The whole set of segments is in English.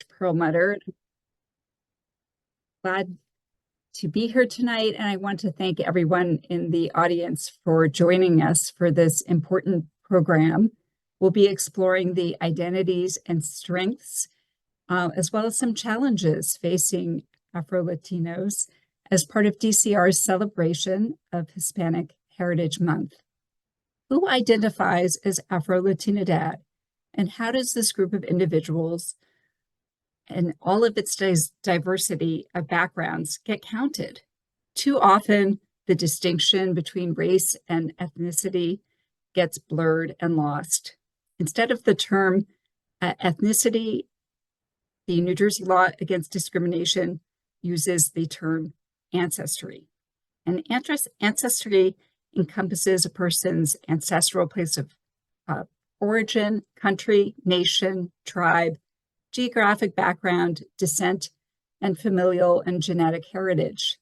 Perlmutter. Glad to be here tonight, and I want to thank everyone in the audience for joining us for this important program. We'll be exploring the identities and strengths, as well as some challenges facing Afro-Latinos as part of DCR's celebration of Hispanic Heritage Month. Who identifies as Afro-Latinidad, and how does this group of individuals and all of its diversity of backgrounds get counted? Too often, the distinction between race and ethnicity gets blurred and lost. Instead of the term ethnicity, the New Jersey law against discrimination uses the term ancestry. And ancestry encompasses a person's ancestral place of origin, country, nation, tribe, geographic background, descent, and familial and genetic heritage.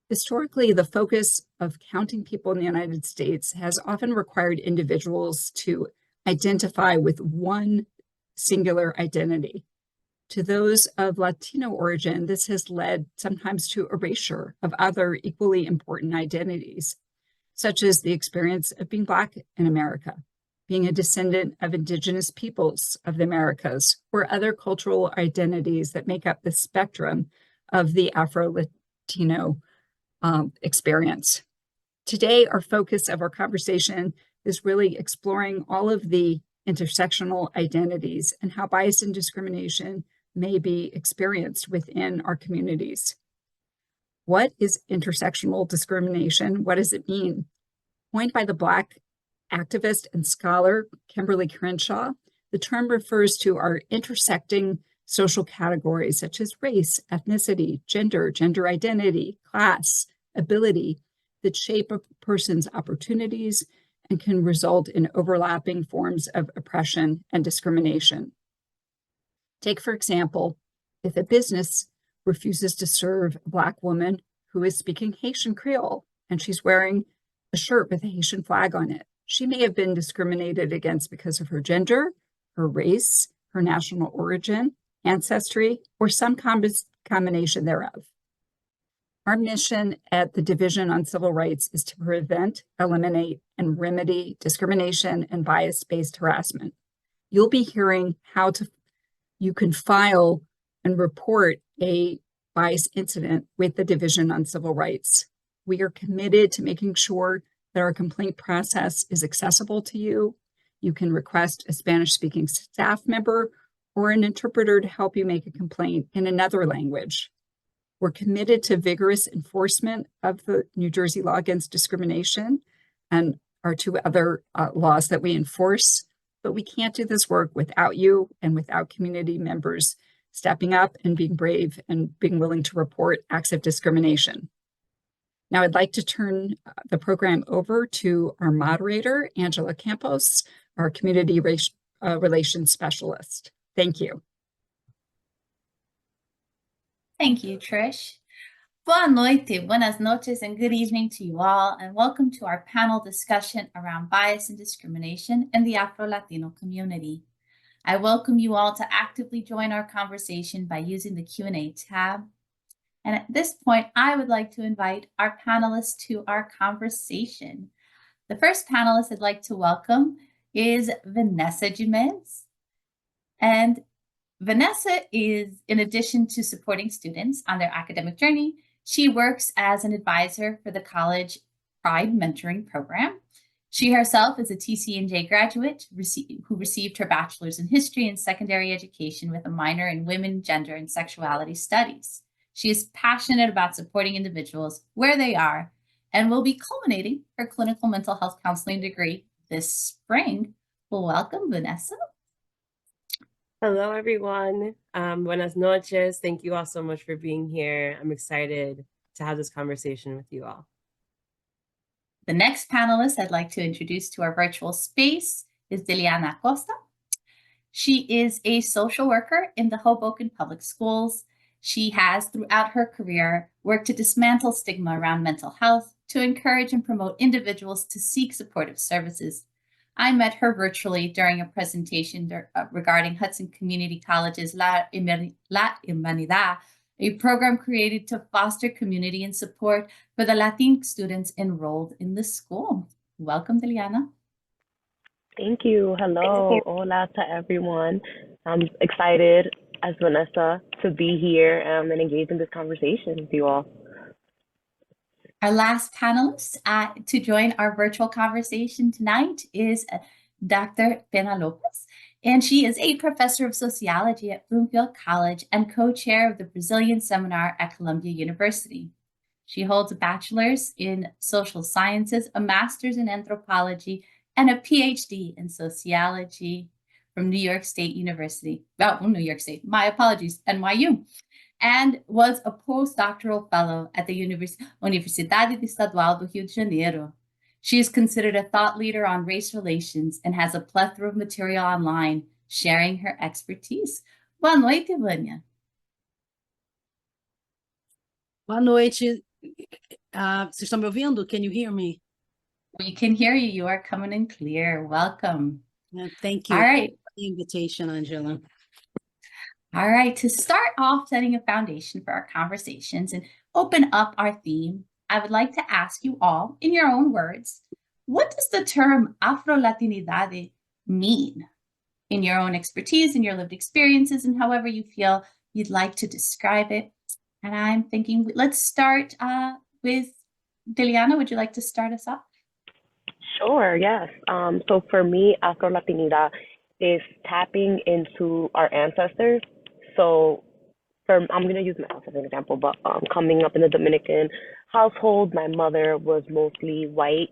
Historically, the focus of counting people in the United States has often required individuals to identify with one singular identity. To those of Latino origin, this has led sometimes to erasure of other equally important identities, such as the experience of being Black in America, being a descendant of indigenous peoples of the Americas, or other cultural identities that make up the spectrum of the Afro-Latino experience. Today, our focus of our conversation is really exploring all of the intersectional identities and how bias and discrimination may be experienced within our communities. What is intersectional discrimination? What does it mean? Coined by the Black activist and scholar Kimberly Crenshaw, the term refers to our intersecting social categories such as race, ethnicity, gender identity, class, ability that shape a person's opportunities and can result in overlapping forms of oppression and discrimination. Take, for example, if a business refuses to serve a Black woman who is speaking Haitian Creole and she's wearing a shirt with a Haitian flag on it, she may have been discriminated against because of her gender, her race, her national origin, ancestry, or some combination thereof. Our mission at the Division on Civil Rights is to prevent, eliminate, and remedy discrimination and bias-based harassment. You'll be hearing how you can file and report a bias incident with the Division on Civil Rights. We are committed to making sure that our complaint process is accessible to you. You can request a Spanish-speaking staff member or an interpreter to help you make a complaint in another language. We're committed to vigorous enforcement of the New Jersey law against discrimination and our two other laws that we enforce, but we can't do this work without you and without community members stepping up and being brave and being willing to report acts of discrimination. Now, I'd like to turn the program over to our moderator, Angela Campos, our community relations specialist. Thank you. Thank you, Trish. Boa noite, buenas noches, and good evening to you all, and welcome to our panel discussion around bias and discrimination in the Afro-Latino community. I welcome you all to actively join our conversation by using the Q&A tab. And at this point, I would like to invite our panelists to our conversation. The first panelist I'd like to welcome is Vanessa Jimenez. And Vanessa is, in addition to supporting students on their academic journey, she works as an advisor for the College Pride Mentoring Program. She herself is a TCNJ graduate who received her bachelor's in history and secondary education with a minor in women, gender, and sexuality studies. She is passionate about supporting individuals where they are and will be culminating her clinical mental health counseling degree this spring. Well, welcome, Vanessa. Hello, everyone. Buenas noches. Thank you all so much for being here. I'm excited to have this conversation with you all. The next panelist I'd like to introduce to our virtual space is Diliana Acosta. She is a social worker in the Hoboken Public Schools. She has, throughout her career, worked to dismantle stigma around mental health, to encourage and promote individuals to seek supportive services. I met her virtually during a presentation regarding Hudson Community College's La Humanidad, a program created to foster community and support for the Latin students enrolled in the school. Welcome, Diliana. Thank you. Hello. Hola to everyone. I'm excited as Vanessa to be here and engage in this conversation with you all. Our last panelist to join our virtual conversation tonight is Dr. Pena Lopez, and she is a professor of sociology at Bloomfield College and co-chair of the Brazilian Seminar at Columbia University. She holds a bachelor's in social sciences, a master's in anthropology, and a PhD in sociology from New York State University. New York State, my apologies, NYU. And was a postdoctoral fellow at the Universidade Estadual do Rio de Janeiro. She is considered a thought leader on race relations and has a plethora of material online sharing her expertise. Boa noite, Vânia. Boa noite. Vocês estão me ouvindo? Can you hear me? We can hear you. You are coming in clear. Welcome. Thank you All right. for the invitation, Angela. All right, to start off setting a foundation for our conversations and open up our theme, I would like to ask you all, in your own words, what does the term AfroLatinidad mean in your own expertise, in your lived experiences, and however you feel you'd like to describe it? And I'm thinking, let's start with Diliana. Would you like to start us off? Sure, yes. So for me, Afro-Latinidad is tapping into our ancestors. So I'm going to use myself as an example, but coming up in the Dominican household, my mother was mostly white,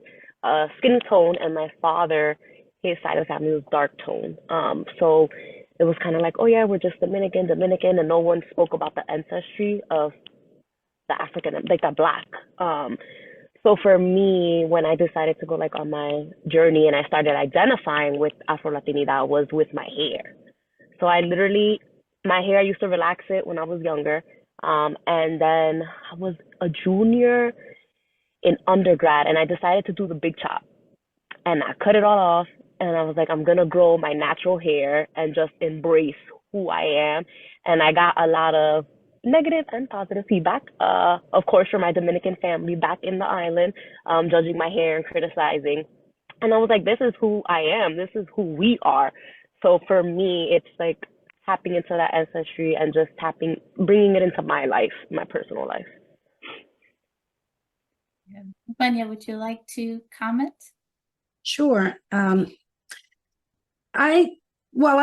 skin tone, and my father, his side of the family was dark tone. So it was kind of like, oh yeah, we're just Dominican, and no one spoke about the ancestry of the African, like the Black. So for me, when I decided to go like on my journey and I started identifying with Afro-Latinidad was with my hair. So my hair, I used to relax it when I was younger. And then I was a junior in undergrad and I decided to do the big chop. And I cut it all off and I was like, I'm going to grow my natural hair and just embrace who I am. And I got a lot of negative and positive feedback, of course, from my Dominican family back in the island, judging my hair and criticizing. And I was like, this is who I am. This is who we are. So for me, it's like tapping into that ancestry and just bringing it into my life, my personal life. Vânia, would you like to comment? Sure. I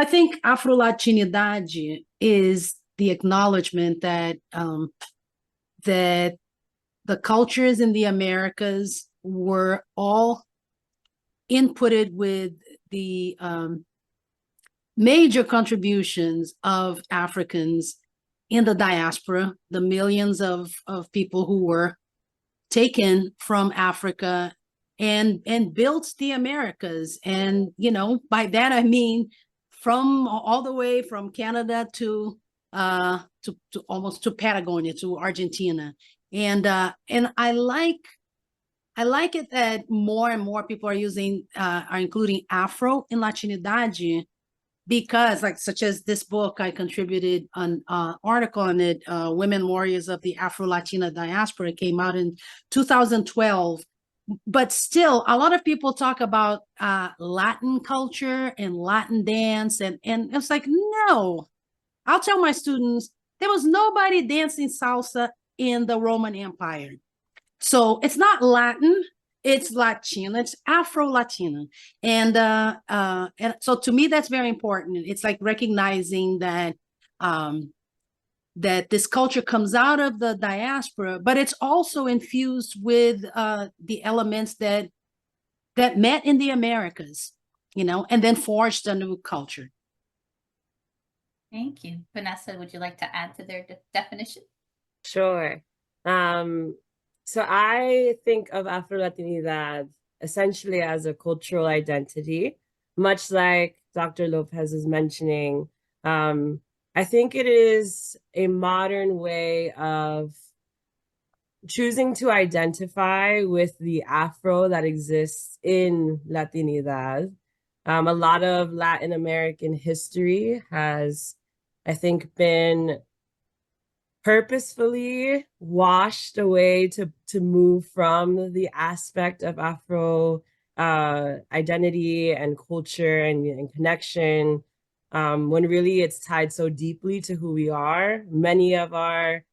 think Afro-Latinidad is the acknowledgement that that the cultures in the Americas were all inputted with the major contributions of Africans in the diaspora, the millions of people who were taken from Africa and built the Americas. And, you know, by that, I mean, from all the way from Canada to almost to Patagonia, to Argentina. And I like it that more and more people are including Afro in Latinidad, because such as this book, I contributed an article on it, Women Warriors of the Afro-Latina Diaspora, came out in 2012. But still, a lot of people talk about Latin culture and Latin dance, and it's like, no. I'll tell my students, there was nobody dancing salsa in the Roman Empire. So it's not Latin, it's Latino, it's Afro-Latino. And so to me, that's very important. It's like recognizing that that this culture comes out of the diaspora, but it's also infused with the elements that met in the Americas, you know, and then forged a new culture. Thank you. Vanessa, would you like to add to their definition? Sure. So I think of Afro-Latinidad essentially as a cultural identity, much like Dr. Lopez is mentioning. I think it is a modern way of choosing to identify with the Afro that exists in Latinidad A lot of Latin American history has, I think, been purposefully washed away to move from the aspect of Afro identity and culture and connection, when really it's tied so deeply to who we are. Many of our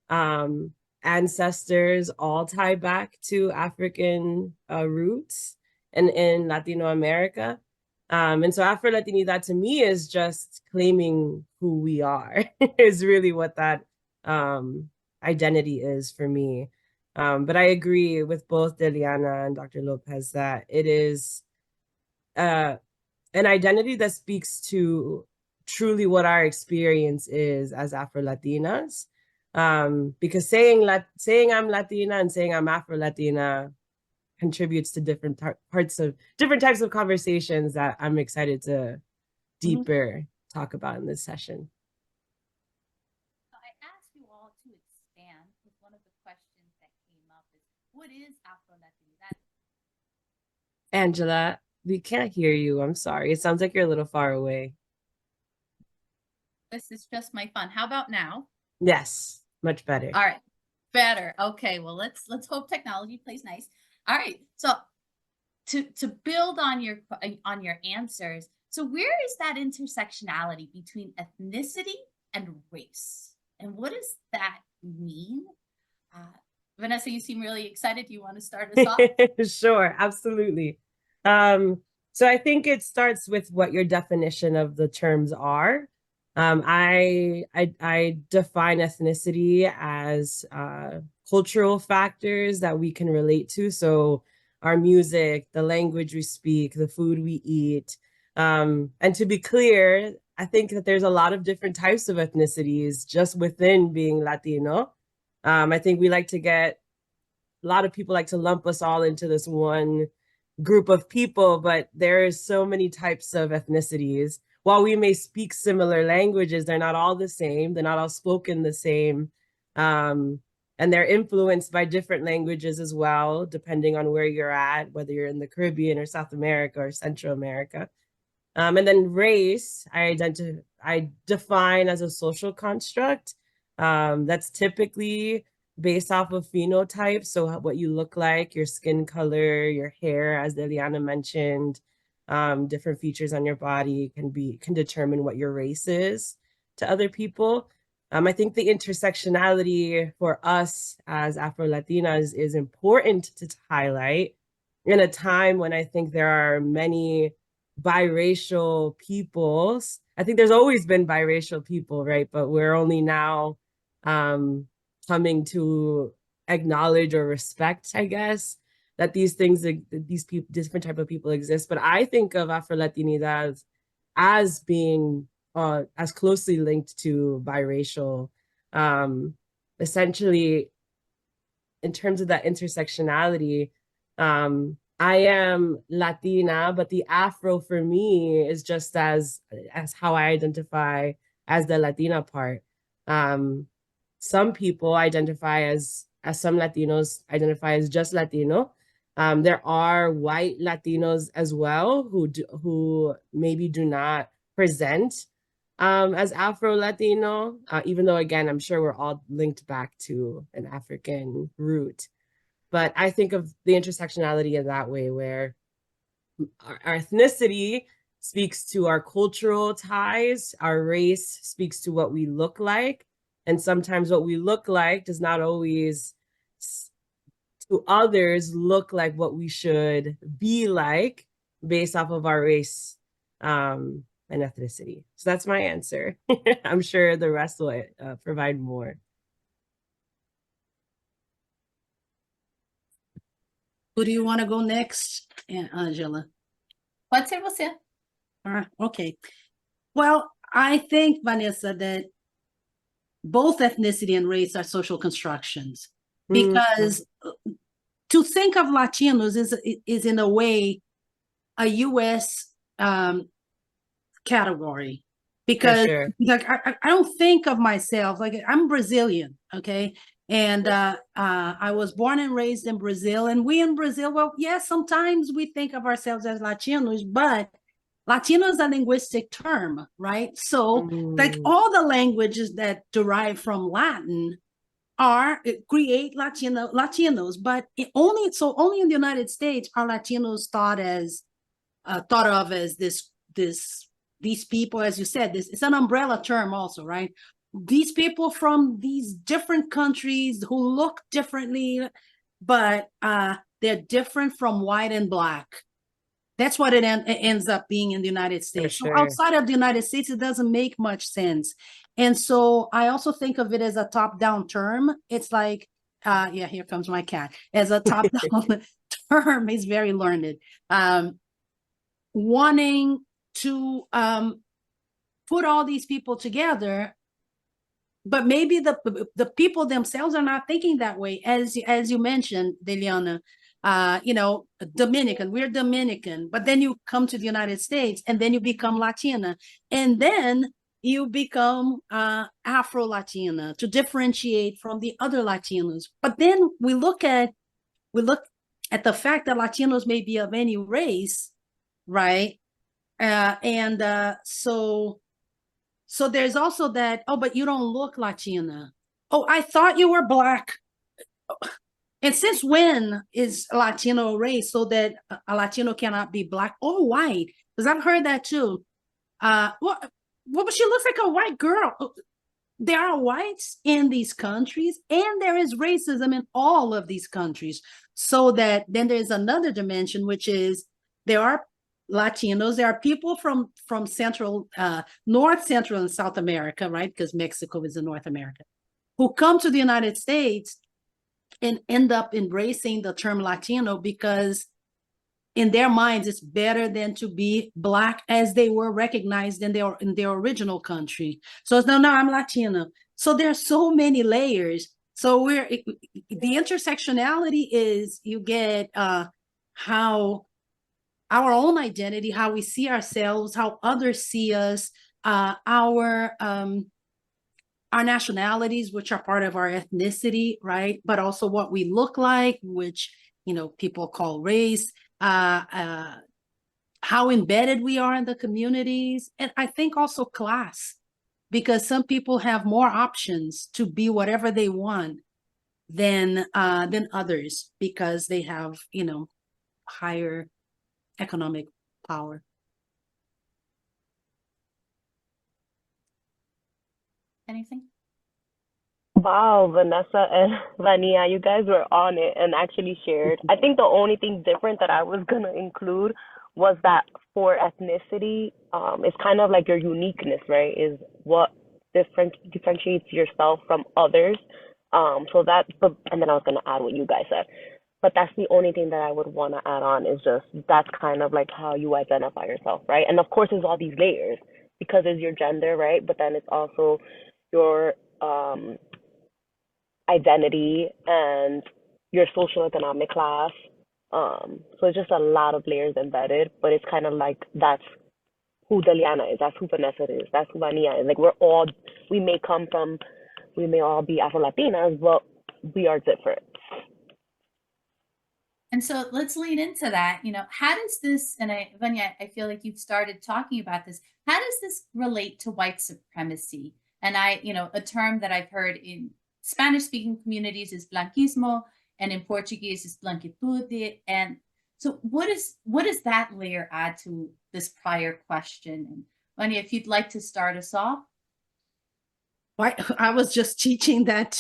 um, ancestors all tie back to African roots and in Latino America. And so Afro-Latinidad to me is just claiming who we are, is really what that identity is for me. But I agree with both Deliana and Dr. Lopez that it is an identity that speaks to truly what our experience is as Afro-Latinas. Because saying I'm Latina and saying I'm Afro-Latina contributes to different different types of conversations that I'm excited to deeper talk about in this session. I asked you all to expand with one of the questions that came up is, what is Afro-Latinidad? Angela, we can't hear you. I'm sorry. It sounds like you're a little far away. This is just my fun. How about now? Yes, much better. All right, better. Okay, well, let's hope technology plays nice. All right, so to build on your answers, so where is that intersectionality between ethnicity and race, and what does that mean? Vanessa, you seem really excited. Do you want to start us off? Sure, absolutely. So I think it starts with what your definition of the terms are. I define ethnicity as cultural factors that we can relate to. So our music, the language we speak, the food we eat. And to be clear, I think that there's a lot of different types of ethnicities just within being Latino. I think a lot of people like to lump us all into this one group of people, but there's so many types of ethnicities. While we may speak similar languages, they're not all the same. They're not all spoken the same. And they're influenced by different languages as well, depending on where you're at, whether you're in the Caribbean or South America or Central America. And then race, I define as a social construct that's typically based off of phenotype. So what you look like, your skin color, your hair, as Deliana mentioned, different features on your body can determine what your race is to other people. I think the intersectionality for us as Afro-Latinas is important to highlight in a time when I think there are many biracial peoples. I think there's always been biracial people, right? But we're only now coming to acknowledge or respect, I guess, that these things, these people, different type of people exist. But I think of Afro-Latinidad as being as closely linked to biracial. Essentially, in terms of that intersectionality, I am Latina, but the Afro for me is just as how I identify as the Latina part. Some people identify as some Latinos identify as just Latino. There are white Latinos as well who maybe do not present as Afro-Latino, even though, again, I'm sure we're all linked back to an African root. But I think of the intersectionality in that way, where our ethnicity speaks to our cultural ties, our race speaks to what we look like, and sometimes what we look like does not always to others look like what we should be like based off of our race and ethnicity. So that's my answer. I'm sure the rest will provide more. Who do you want to go next, Angela? Pode ser você. Okay. Well, I think, Vanessa, that both ethnicity and race are social constructions, because to think of Latinos is in a way a U.S. category, because like I don't think of myself like I'm Brazilian, okay, and I was born and raised in Brazil, and we in Brazil, well, yes, sometimes we think of ourselves as Latinos, but Latino is a linguistic term, right? So like all the languages that derive from Latin create Latinos, but only in the United States are Latinos thought of as these people, as you said, it's an umbrella term also, right? These people from these different countries who look differently, but they're different from white and black. That's what it ends up being in the United States. sure. So outside of the United States, it doesn't make much sense. And so I also think of it as a top-down term. It's like, yeah, here comes my cat. As a top-down term, he's very learned. Wanting to put all these people together, but maybe the people themselves are not thinking that way. As you mentioned, Deliana, Dominican, we're Dominican, but then you come to the United States and then you become Latina, and then you become Afro-Latina to differentiate from the other Latinos. But then we look at the fact that Latinos may be of any race, right? So there's also that, oh, but you don't look Latina. Oh, I thought you were black. And since when is Latino race so that a Latino cannot be black or white? Because I've heard that too. Well, but she looks like a white girl. There are whites in these countries, and there is racism in all of these countries. So that then there's another dimension, which is there are Latinos, there are people from Central, North, Central, and South America, right? Because Mexico is in North America, who come to the United States and end up embracing the term Latino because in their minds it's better than to be black as they were recognized in their original country. So it's no, I'm Latino. So there's so many layers. So the intersectionality is you get how our own identity, how we see ourselves, how others see us, our nationalities, which are part of our ethnicity, right? But also what we look like, which, people call race, how embedded we are in the communities. And I think also class, because some people have more options to be whatever they want than others because they have, higher economic power. Anything? Wow, Vanessa and Vania, you guys were on it and actually shared. I think the only thing different that I was gonna include was that for ethnicity, it's kind of like your uniqueness, right? Is what differentiates yourself from others. And then I was gonna add what you guys said. But that's the only thing that I would want to add on is just that's kind of like how you identify yourself, right? And of course, there's all these layers because it's your gender, right? But then it's also your identity and your social economic class. So it's just a lot of layers embedded, but it's kind of like that's who Deliana is, that's who Vanessa is, that's who Vania is. Like we may all be Afro-Latinas, but we are different. And so let's lean into that. How does this, and Vanya, I feel like you've started talking about this. How does this relate to white supremacy? And a term that I've heard in Spanish speaking communities is blanquismo, and in Portuguese is blanquitude. And so what does that layer add to this prior question? And Vanya, if you'd like to start us off. I was just teaching that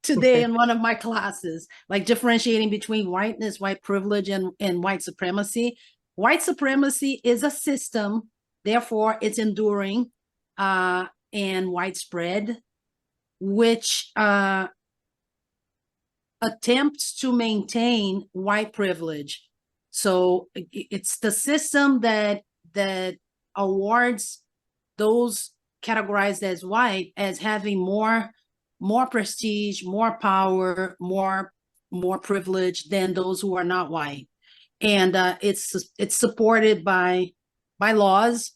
today in one of my classes, like differentiating between whiteness, white privilege, and white supremacy. White supremacy is a system, therefore it's enduring and widespread, which attempts to maintain white privilege. So it's the system that awards those categorized as white as having more prestige, more power, more privilege than those who are not white. And it's supported by laws.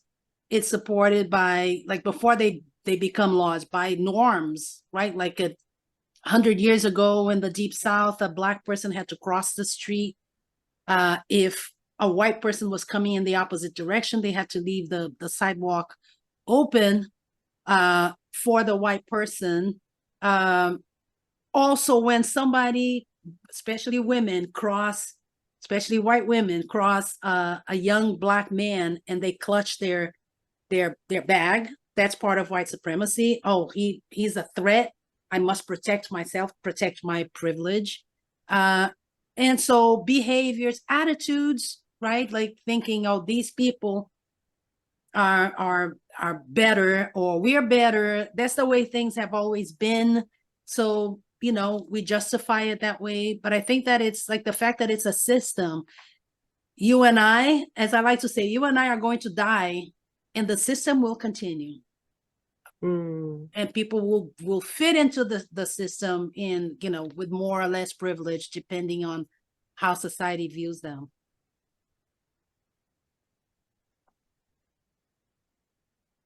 It's supported by, like, before they become laws, by norms, right? Like 100 years ago in the Deep South, a Black person had to cross the street if a white person was coming in the opposite direction, they had to leave the sidewalk open for the white person. Also, when somebody, especially women, especially white women, cross a young Black man and they clutch their bag, that's part of white supremacy. Oh, he's a threat. I must protect myself, protect my privilege. And so behaviors, attitudes, right? Like thinking, oh, these people are better, or we're better. That's the way things have always been. So, we justify it that way. But I think that it's like the fact that it's a system. You and I, as I like to say, you and I are going to die and the system will continue. And people will fit into the system in, with more or less privilege, depending on how society views them.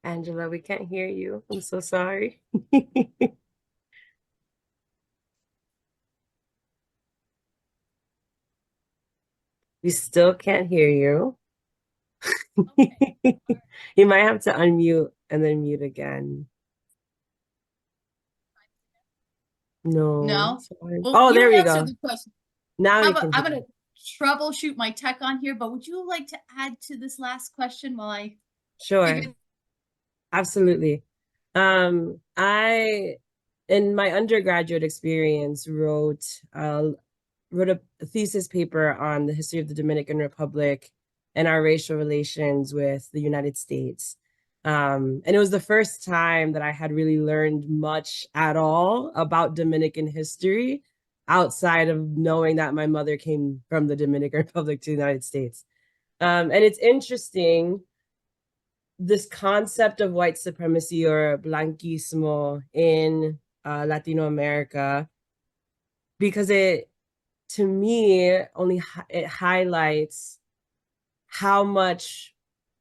Angela, we can't hear you. I'm so sorry. We still can't hear you. You might have to unmute and then mute again. No. Sorry. Well, Oh, you there we answered go. the question. Now How we about can I'm hear gonna troubleshoot my tech on here, but would you like to add to this last question while I Sure. figure? Absolutely. I, in my undergraduate experience, wrote a thesis paper on the history of the Dominican Republic and our racial relations with the United States. And it was the first time that I had really learned much at all about Dominican history outside of knowing that my mother came from the Dominican Republic to the United States. And it's interesting, this concept of white supremacy or blanquismo in Latino America, because to me, it highlights how much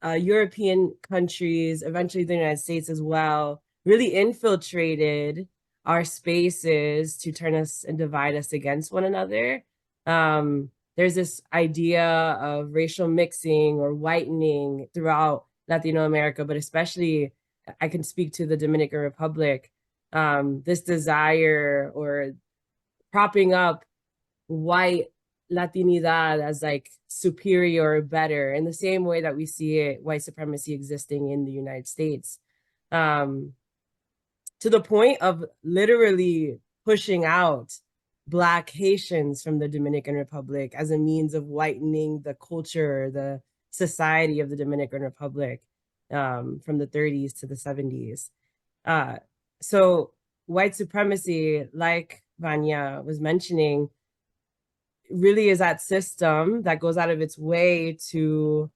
European countries, eventually the United States as well, really infiltrated our spaces to turn us and divide us against one another. There's this idea of racial mixing or whitening throughout Latino America, but especially I can speak to the Dominican Republic, this desire or propping up white Latinidad as like superior or better, in the same way that we see it, white supremacy existing in the United States, to the point of literally pushing out Black Haitians from the Dominican Republic as a means of whitening the culture, the society of the Dominican Republic, from the 30s to the 70s. So white supremacy, like Vanya was mentioning, really is that system that goes out of its way to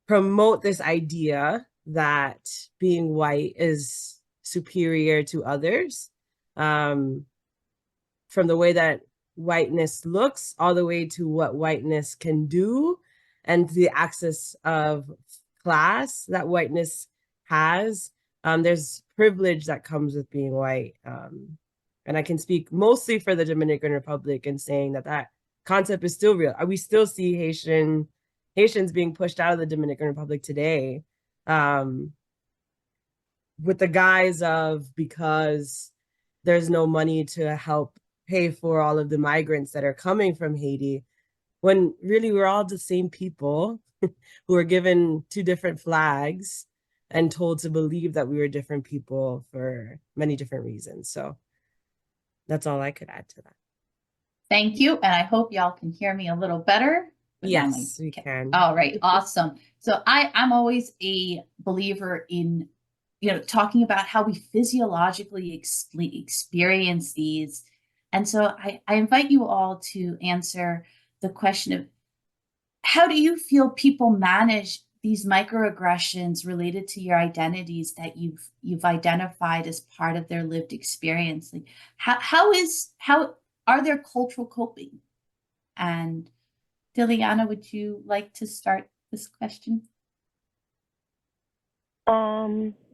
promote this idea that being white is superior to others, from the way that whiteness looks all the way to what whiteness can do and the access of class that whiteness has. There's privilege that comes with being white. And I can speak mostly for the Dominican Republic in saying that concept is still real. We still see Haitians being pushed out of the Dominican Republic today, with the guise of, because there's no money to help pay for all of the migrants that are coming from Haiti, when really we're all the same people who are given two different flags and told to believe that we were different people for many different reasons. So that's all I could add to that. Thank you, and I hope y'all can hear me a little better. Yes, we can. All right, awesome. So I'm always a believer in, talking about how we physiologically experience these. And so I invite you all to answer the question of, how do you feel people manage these microaggressions related to your identities that you've identified as part of their lived experience? Like, how are there cultural coping? And Diliana, would you like to start this question?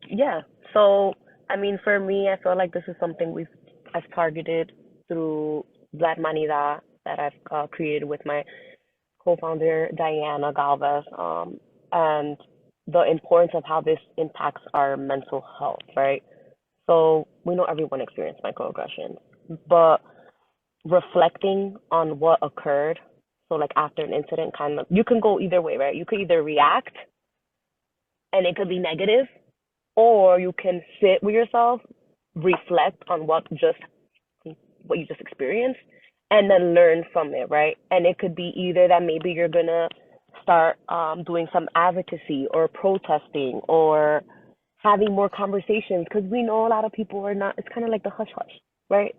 Yeah. So, I mean, for me, I feel like this is something I've targeted through Black Manida that I've created with my co-founder Diana Galvez, and the importance of how this impacts our mental health, right? So we know everyone experienced microaggressions, but reflecting on what occurred, so like after an incident, kind of, you can go either way, right? You could either react and it could be negative, or you can sit with yourself, reflect on what you just experienced, and then learn from it, right? And it could be either that maybe you're gonna start doing some advocacy or protesting or having more conversations, because we know a lot of people are not. It's kind of like the hush hush, right?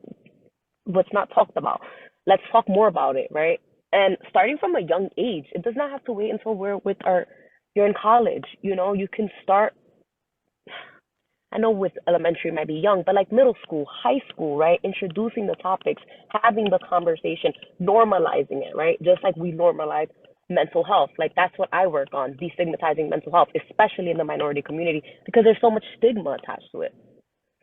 What's not talked about. Let's talk more about it, right? And starting from a young age, it does not have to wait until you're in college. You know, you can start. I know with elementary it might be young, but like middle school, high school, right? Introducing the topics, having the conversation, normalizing it, right? Just like we normalize mental health. Like that's what I work on, destigmatizing mental health, especially in the minority community, because there's so much stigma attached to it.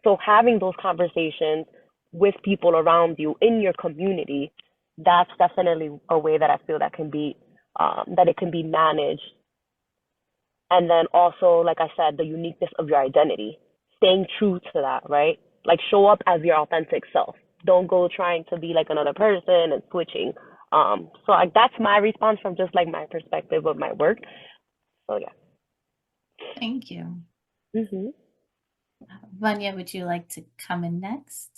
So having those conversations with people around you in your community, that's definitely a way that I feel that it can be managed. And then also, like I said, the uniqueness of your identity, staying true to that, right? Like show up as your authentic self. Don't go trying to be like another person and switching. So like that's my response from just like my perspective of my work. So yeah. Thank you. Mm-hmm. Vanya, would you like to come in next?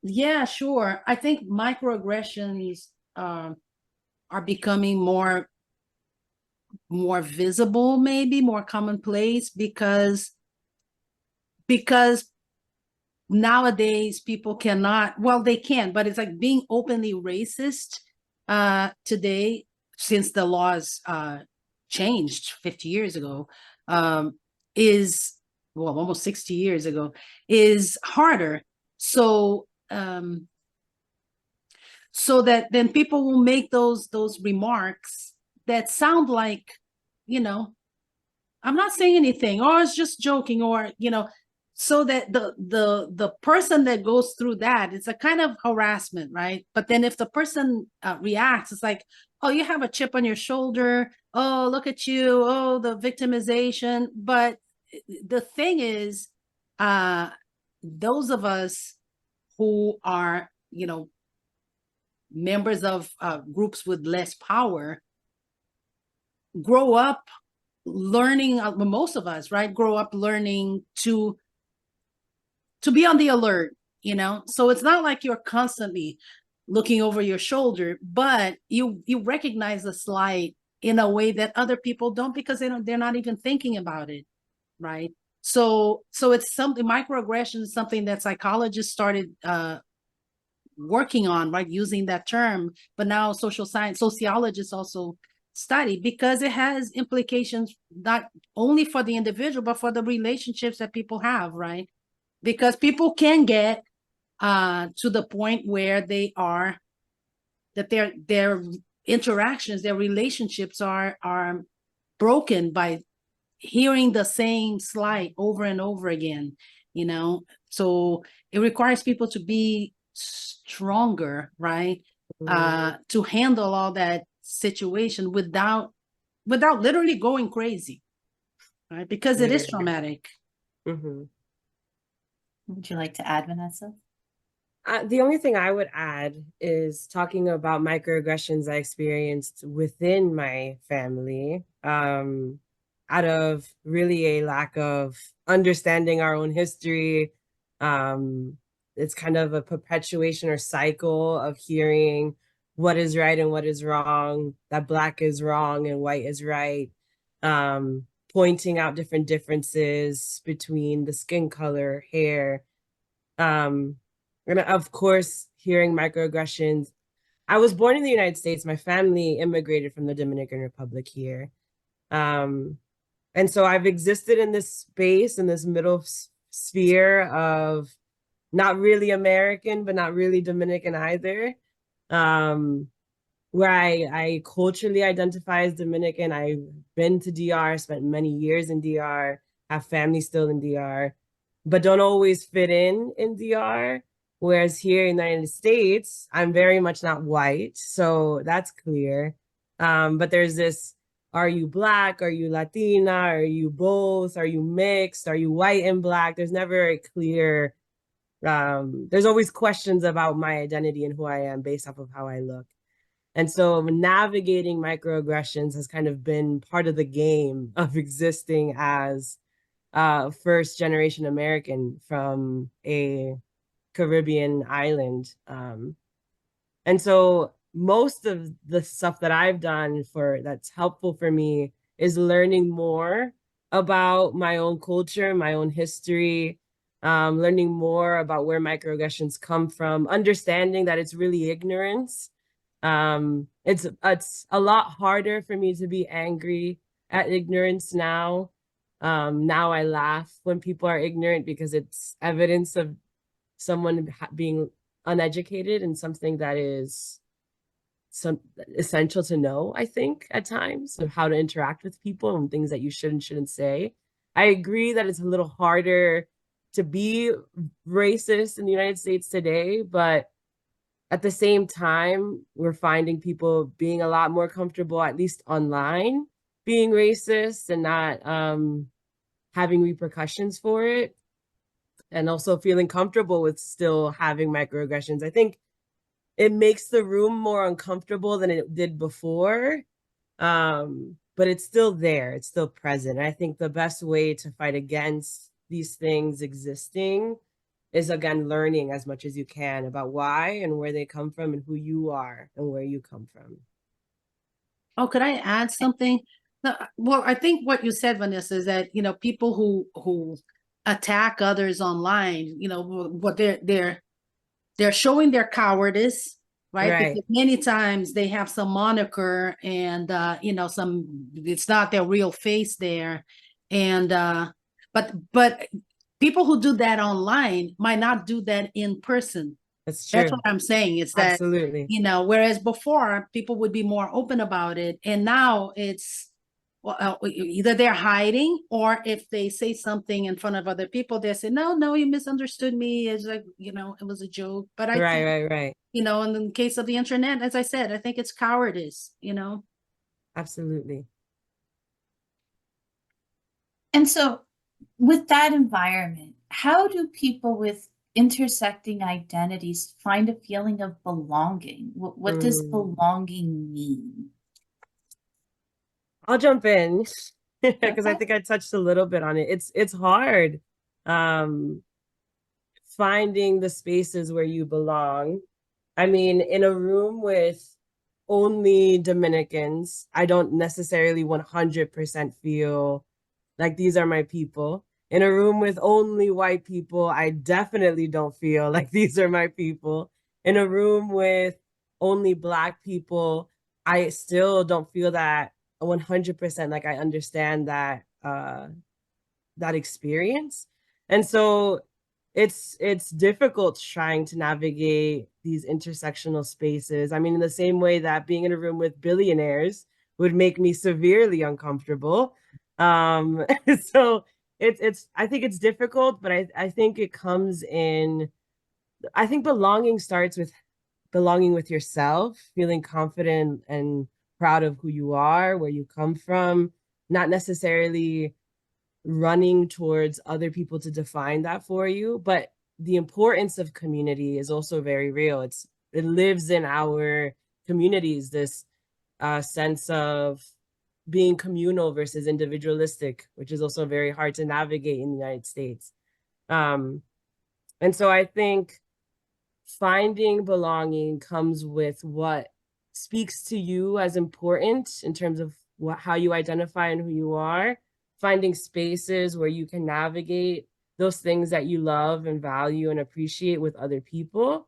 Yeah, sure. I think microaggressions are becoming more visible, maybe more commonplace, because nowadays people cannot, well, they can, but it's like being openly racist today, since the laws changed 50 years ago, is, well, almost 60 years ago, is harder. So so that then people will make those remarks that sound like, you know, I'm not saying anything, or it's just joking, or, you know, so that the person that goes through that, it's a kind of harassment, right? But then if the person reacts, it's like, oh, you have a chip on your shoulder, oh, look at you, oh, the victimization. But the thing is, those of us who are, you know, members of groups with less power grow up learning, most of us, right, grow up learning to be on the alert, you know. So it's not like you're constantly looking over your shoulder, but you recognize the slight in a way that other people don't, because they're not even thinking about it, right? So it's something, microaggression is something that psychologists started working on, right, using that term, but now sociologists also study, because it has implications not only for the individual but for the relationships that people have, right? Because people can get to the point where their interactions, their relationships are broken by hearing the same slight over and over again, you know. So it requires people to be stronger, right? To handle all that situation without literally going crazy, right? Because it is traumatic. Mm-hmm. Would you like to add, Vanessa? The only thing I would add is talking about microaggressions I experienced within my family, out of really a lack of understanding our own history. It's kind of a perpetuation or cycle of hearing what is right and what is wrong, that Black is wrong and white is right, pointing out different differences between the skin color, hair, and of course, hearing microaggressions. I was born in the United States. My family immigrated from the Dominican Republic here. And so I've existed in this space, in this middle sphere of not really American, but not really Dominican either, where I culturally identify as Dominican. I've been to DR, spent many years in DR, have family still in DR, but don't always fit in DR. Whereas here in the United States, I'm very much not white, so that's clear. But there's this, are you Black? Are you Latina? Are you both? Are you mixed? Are you white and Black? There's never a clear, there's always questions about my identity and who I am based off of how I look. And so navigating microaggressions has kind of been part of the game of existing as first generation American from a Caribbean island. And so most of the stuff that I've done that's helpful for me is learning more about my own culture, my own history, learning more about where microaggressions come from, understanding that it's really ignorance. It's a lot harder for me to be angry at ignorance now. Now I laugh when people are ignorant because it's evidence of someone being uneducated and something that is essential to know, I think, at times, of how to interact with people and things that you should and shouldn't say. I agree that it's a little harder to be racist in the United States today, but at the same time, we're finding people being a lot more comfortable, at least online, being racist and not having repercussions for it, and also feeling comfortable with still having microaggressions. I think it makes the room more uncomfortable than it did before, but it's still there. It's still present. I think the best way to fight against these things existing is, again, learning as much as you can about why and where they come from and who you are and where you come from. Oh, could I add something? Well, I think what you said, Vanessa, is that, people who attack others online, what they're showing their cowardice, right? Right. Because many times they have some moniker and it's not their real face there. And but people who do that online might not do that in person. That's true. That's what I'm saying. It's that, absolutely. Whereas before people would be more open about it, and now it's, well, either they're hiding, or if they say something in front of other people, they say, no, you misunderstood me. It's like, it was a joke. But I think, Right. in the case of the internet, as I said, I think it's cowardice, Absolutely. And so with that environment, how do people with intersecting identities find a feeling of belonging? What does belonging mean? I'll jump in because I think I touched a little bit on it. It's hard finding the spaces where you belong. I mean, in a room with only Dominicans, I don't necessarily 100% feel like these are my people. In a room with only white people, I definitely don't feel like these are my people. In a room with only Black people, I still don't feel that 100% like I understand that that experience. And so it's difficult trying to navigate these intersectional spaces. I mean, in the same way that being in a room with billionaires would make me severely uncomfortable. So it's I think it's difficult, but I think it comes in, I think belonging starts with belonging with yourself, feeling confident and proud of who you are, where you come from, not necessarily running towards other people to define that for you. But the importance of community is also very real. It lives in our communities, this sense of being communal versus individualistic, which is also very hard to navigate in the United States. And so I think finding belonging comes with what speaks to you as important in terms of how you identify and who you are, finding spaces where you can navigate those things that you love and value and appreciate with other people.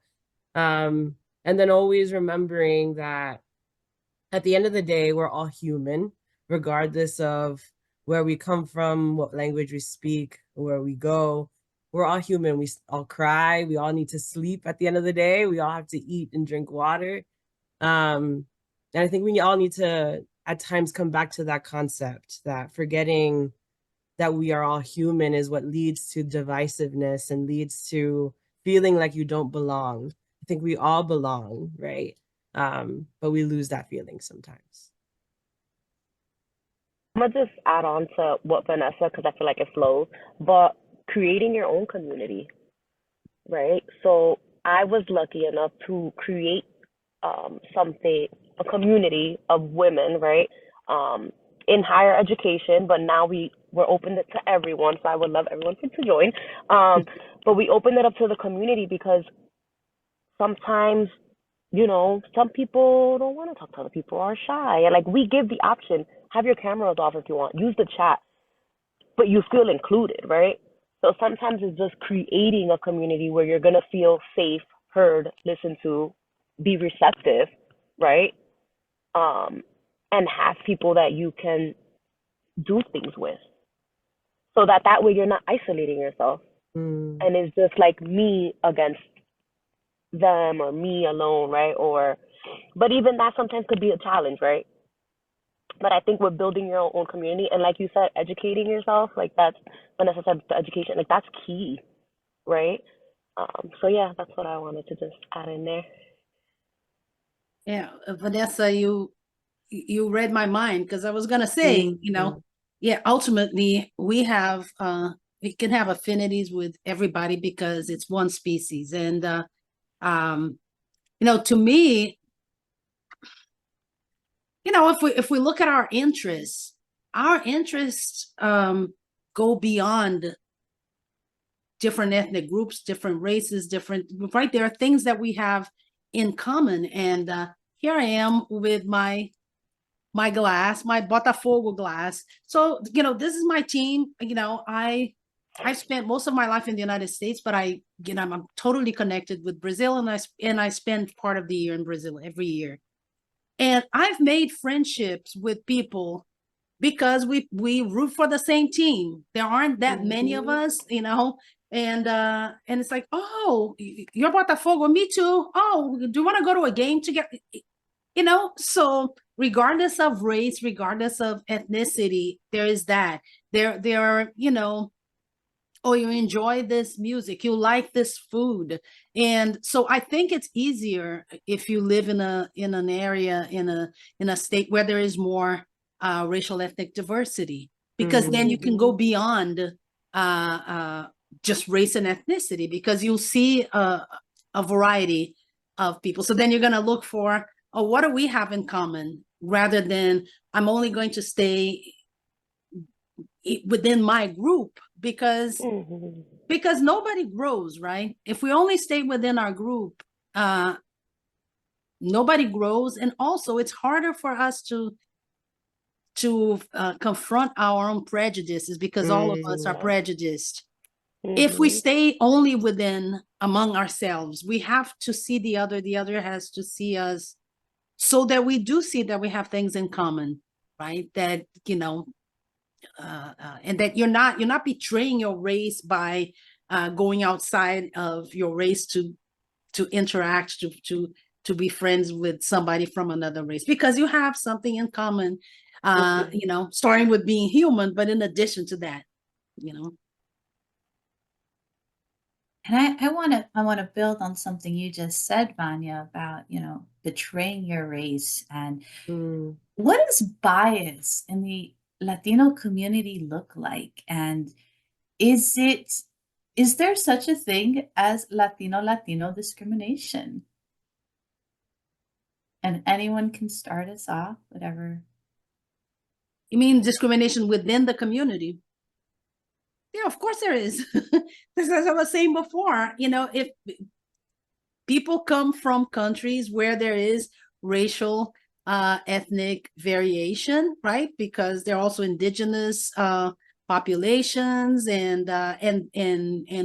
And then always remembering that at the end of the day, we're all human, regardless of where we come from, what language we speak, where we go. We're all human. We all cry. We all need to sleep at the end of the day. We all have to eat and drink water. And I think we all need to, at times, come back to that concept, that forgetting that we are all human is what leads to divisiveness and leads to feeling like you don't belong. I think we all belong, right? But we lose that feeling sometimes. I'm gonna just add on to what Vanessa, because I feel like it flows, but creating your own community, right? So I was lucky enough to create something, a community of women, right? Um, in higher education, but now we're opened it to everyone. So I would love everyone to join. But we opened it up to the community because sometimes, some people don't want to talk to other people or are shy. And like we give the option, have your cameras off if you want, use the chat, but you feel included, right? So sometimes it's just creating a community where you're gonna feel safe, heard, listened to, be receptive, right? Um, and have people that you can do things with, so that way you're not isolating yourself, Mm. and it's just like me against them or me alone, right? But even that sometimes could be a challenge, right? But I think with building your own community and like you said, educating yourself, like that's Vanessa said, the education, like that's key, right? So yeah, that's what I wanted to just add in there. Yeah, Vanessa, you read my mind, because I was gonna say, yeah, ultimately we can have affinities with everybody because it's one species. And to me, if we look at our interests go beyond different ethnic groups, different races, right? There are things that we have in common. And here I am with my glass, my Botafogo glass. So, this is my team. I spent most of my life in the United States, but I'm totally connected with Brazil, and I spend part of the year in Brazil every year. And I've made friendships with people because we root for the same team. There aren't that many of us, and it's like, oh, you're Botafogo, me too. Oh, do you want to go to a game together? So regardless of race, regardless of ethnicity, there is that. There are, oh, you enjoy this music, you like this food. And so I think it's easier if you live in an area, in a state where there is more racial ethnic diversity, because then you can go beyond just race and ethnicity, because you'll see a variety of people. So then you're going to look for, oh, what do we have in common, rather than I'm only going to stay within my group, because nobody grows, right? If we only stay within our group, nobody grows. And also it's harder for us to confront our own prejudices, because all of us are prejudiced. If we stay only within among ourselves, we have to see the other has to see us, so that we do see that we have things in common, right? That, and that you're not betraying your race by going outside of your race to interact, to be friends with somebody from another race, because you have something in common, starting with being human, but in addition to that, And I want to build on something you just said, Vanya, about, betraying your race. And what does bias in the Latino community look like? And is there such a thing as Latino discrimination? And anyone can start us off, whatever. You mean discrimination within the community? Yeah, of course there is. As I was saying before, if people come from countries where there is racial, ethnic variation, right? Because they're also indigenous populations, and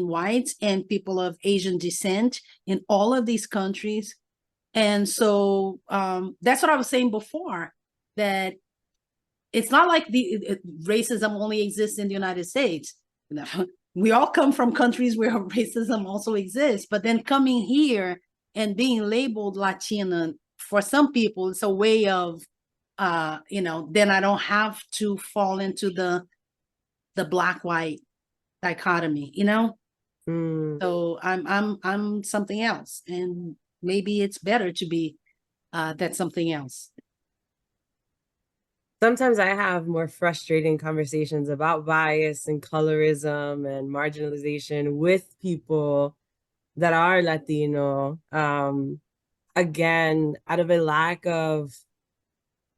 whites and people of Asian descent in all of these countries. And so that's what I was saying before, that it's not like the racism only exists in the United States. We all come from countries where racism also exists, but then coming here and being labeled Latina, for some people, it's a way of, then I don't have to fall into the black-white dichotomy, Mm. So I'm something else, and maybe it's better to be that something else. Sometimes I have more frustrating conversations about bias and colorism and marginalization with people that are Latino. Again, out of a lack of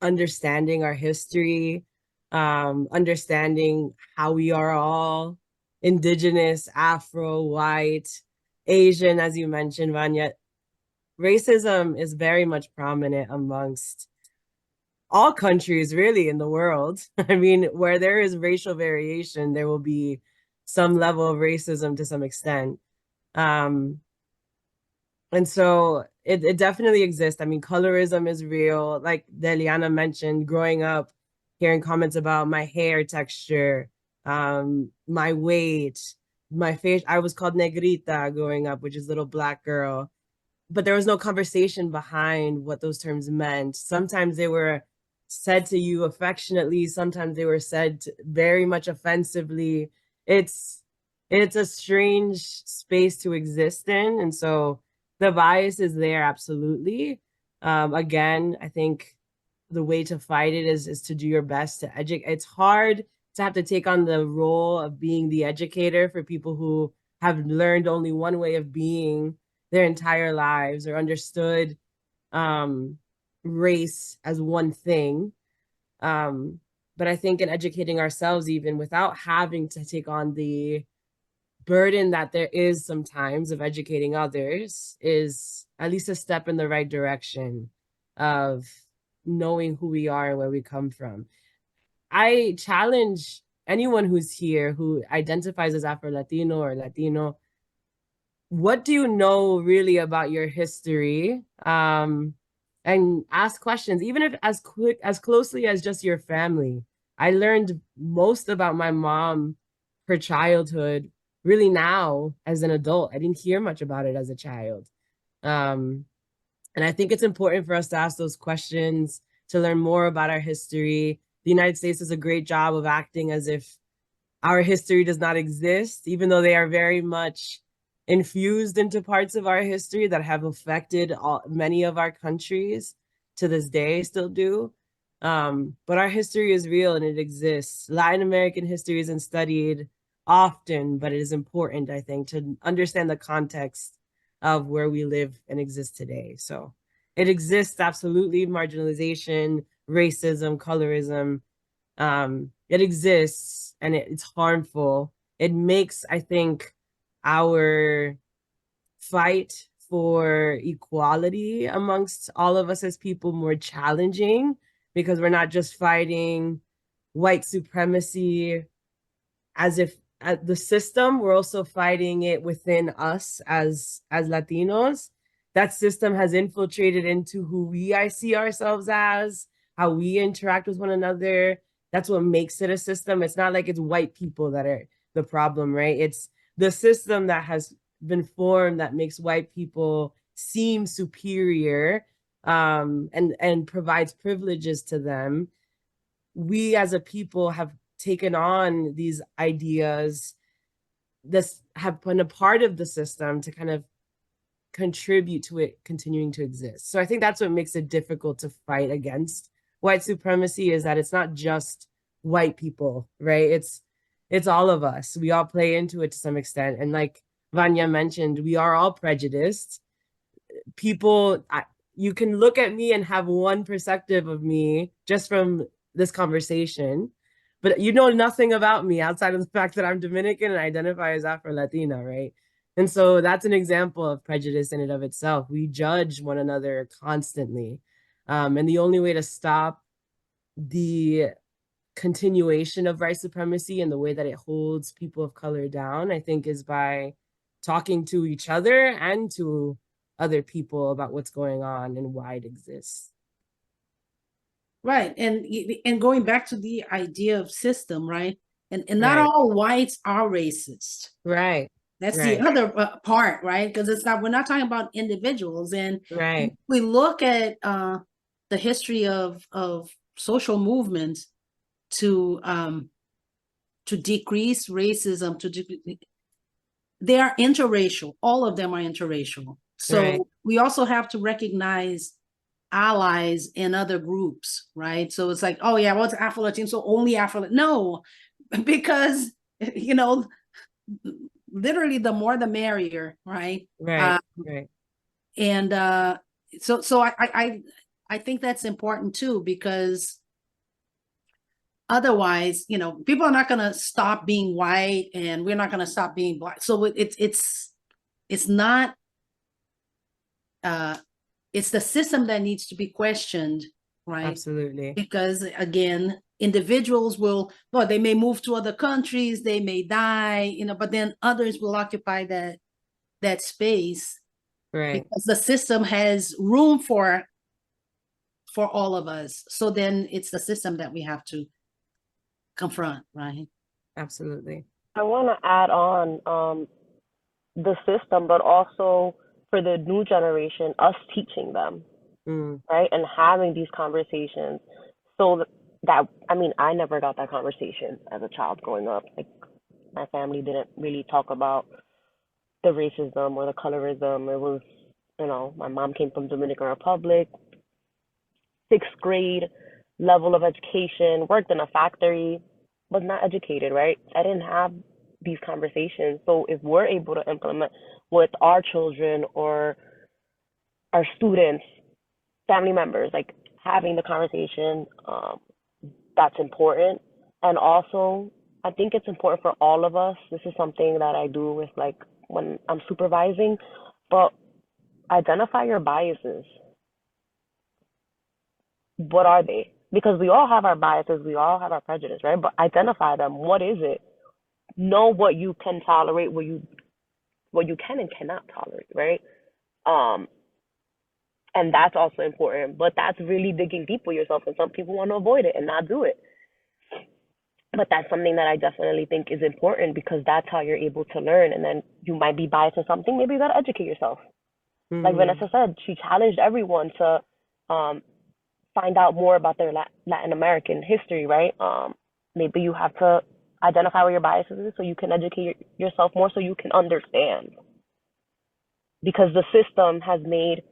understanding our history, understanding how we are all indigenous, Afro, white, Asian, as you mentioned, Vanya. Racism is very much prominent amongst all countries really in the world. I mean, where there is racial variation, there will be some level of racism to some extent. Um, and so it definitely exists. I mean, colorism is real. Like Deliana mentioned, growing up, hearing comments about my hair texture, my weight, my face. I was called negrita growing up, which is little black girl. But there was no conversation behind what those terms meant. Sometimes they were said to you affectionately, sometimes they were said very much offensively. It's it's a strange space to exist in, and so the bias is there absolutely. Again, I think the way to fight it is to do your best to educate. It's hard to have to take on the role of being the educator for people who have learned only one way of being their entire lives or understood um, race as one thing. Um, but I think in educating ourselves, even without having to take on the burden that there is sometimes of educating others, is at least a step in the right direction of knowing who we are and where we come from. I challenge anyone who's here who identifies as Afro-Latino or Latino, what do you know really about your history? And ask questions, even if as closely as just your family. I learned most about my mom, her childhood, really now as an adult. I didn't hear much about it as a child. Um, and I think it's important for us to ask those questions, to learn more about our history. The United States does a great job of acting as if our history does not exist, even though they are very much infused into parts of our history that have affected many of our countries to this day, still do. But our history is real and it exists. Latin American history isn't studied often, but it is important, I think, to understand the context of where we live and exist today. So it exists, absolutely. Marginalization, racism, colorism, it exists and it's harmful. It makes, I think, our fight for equality amongst all of us as people more challenging, because we're not just fighting white supremacy as if the system, we're also fighting it within us as Latinos. That system has infiltrated into who I see ourselves as, how we interact with one another. That's what makes it a system. It's not like it's white people that are the problem, right? It's the system that has been formed that makes white people seem superior, and provides privileges to them. We as a people have taken on these ideas that have been a part of the system to kind of contribute to it continuing to exist. So I think that's what makes it difficult to fight against white supremacy, is that it's not just white people, right? It's all of us. We all play into it to some extent. And like Vanya mentioned, we are all prejudiced. You can look at me and have one perspective of me just from this conversation, but you know nothing about me outside of the fact that I'm Dominican and identify as Afro-Latina, right? And so that's an example of prejudice in and of itself. We judge one another constantly. And the only way to stop the continuation of white supremacy and the way that it holds people of color down, I think, is by talking to each other and to other people about what's going on and why it exists. Right. And going back to the idea of system, right? And not Right. all whites are racist. Right. That's Right. the other part, right? Because we're not talking about individuals. And Right. we look at the history of social movements to decrease racism, they are interracial. All of them are interracial. So Right. we also have to recognize allies in other groups, right? So it's like, oh yeah, well, it's Afro-Latino, so only Afro. No, because you know, literally the more the merrier, right? Right. Right. And so I think that's important too, because otherwise, you know, people are not going to stop being white, and we're not going to stop being black. So it's not it's the system that needs to be questioned, right? Absolutely. Because again, individuals will, well, they may move to other countries, they may die, you know, but then others will occupy that space, Right. because the system has room for all of us. So then it's the system that we have to confront, right? Absolutely. I want to add on the system, but also for the new generation, us teaching them, Mm. right? And having these conversations so that, I mean, I never got that conversation as a child growing up. Like, my family didn't really talk about the racism or the colorism. It was, you know, my mom came from Dominican Republic, sixth grade level of education, worked in a factory, was not educated, right? I didn't have these conversations. So if we're able to implement with our children or our students, family members, like having the conversation, that's important. And also, I think it's important for all of us. This is something that I do with, like, when I'm supervising, but identify your biases. What are they? Because we all have our biases, we all have our prejudice, right? But identify them. What is it? Know what you can tolerate, what you can and cannot tolerate, right? Um, and that's also important. But that's really digging deep with yourself, and some people want to avoid it and not do it. But that's something that I definitely think is important, because that's how you're able to learn. And then you might be biased in something, maybe you gotta educate yourself. Like Mm. Vanessa said, she challenged everyone to find out more about their Latin American history, right? Maybe you have to identify where your biases is so you can educate yourself more, so you can understand. Because the system has made,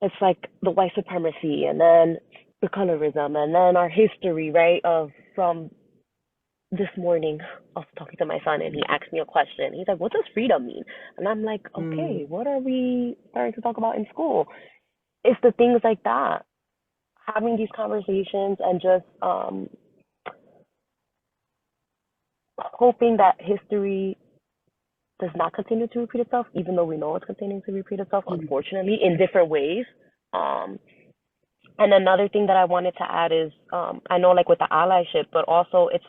it's like the white supremacy, and then the colorism, and then our history, right? Of from this morning, I was talking to my son, and he asked me a question. He's like, "What does freedom mean?" And I'm like, "Okay, what are we starting to talk about in school?" It's the things like that. Having these conversations and just hoping that history does not continue to repeat itself, even though we know it's continuing to repeat itself, unfortunately, in different ways. And another thing that I wanted to add is, I know, like, with the allyship, but also it's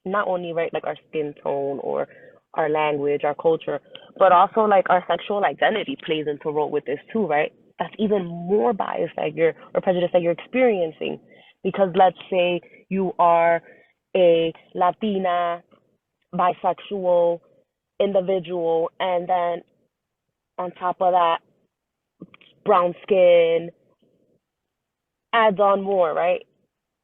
not only, right, like, our skin tone or our language, our culture, but also, like, our sexual identity plays into role with this too, right? That's even more bias that you're, or prejudice that you're experiencing. Because let's say you are a Latina, bisexual individual, and then on top of that, brown skin adds on more, right?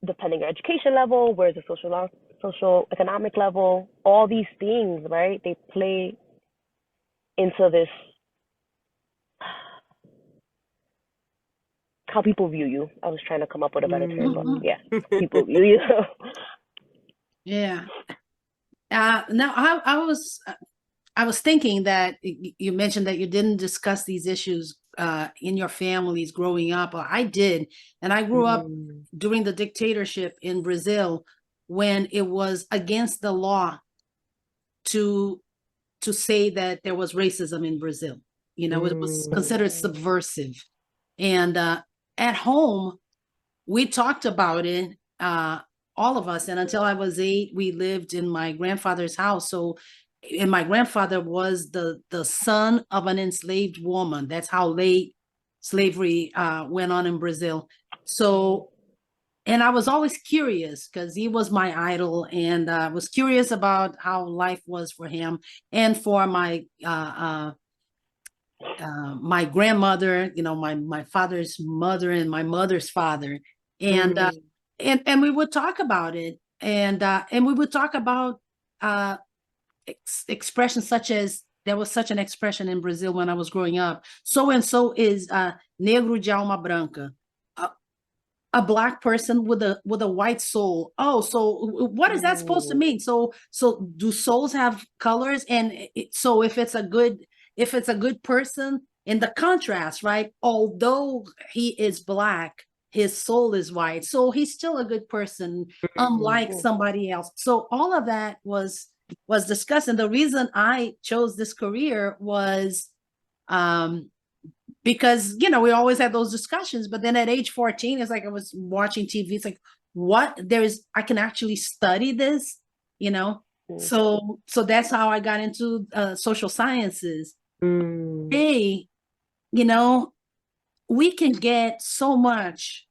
Depending on your education level, where's the social economic level, all these things, right? They play into this, how people view you. I was trying to come up with a better term, but yeah, people view you. Yeah. Now I was thinking that you mentioned that you didn't discuss these issues in your families growing up. Well, I did, and I grew up during the dictatorship in Brazil, when it was against the law to say that there was racism in Brazil. You know, it was considered subversive. And at home, we talked about it, all of us. And until I was 8, we lived in my grandfather's house. So, and my grandfather was the son of an enslaved woman. That's how late slavery went on in Brazil. So, and I was always curious, because he was my idol, and was curious about how life was for him and for my my grandmother, you know, my father's mother and my mother's father, and and we would talk about it, and we would talk about expressions such as, there was such an expression in Brazil when I was growing up. So and so is negro de alma branca, a black person with a white soul. Oh, so what is that supposed to mean? So do souls have colors? And so if it's a good person, in the contrast, right? Although he is black, his soul is white, so he's still a good person, unlike somebody else. So all of that was discussed, and the reason I chose this career was because we always had those discussions, but then at age 14, it's like I was watching TV. It's like, what? I can actually study this, so that's how I got into social sciences. Hey, we can get so much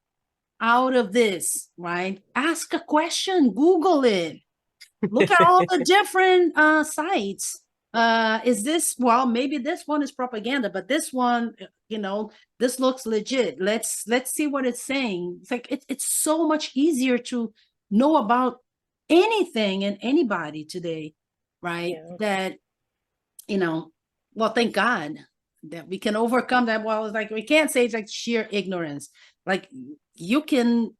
out of this, right? Ask a question, Google it, look at all the different sites. Is this, well, maybe this one is propaganda, but this one, this looks legit. Let's see what it's saying. It's like it's so much easier to know about anything and anybody today, right? That, well, thank God that we can overcome that. Well, it's like we can't say it's like sheer ignorance. Like you can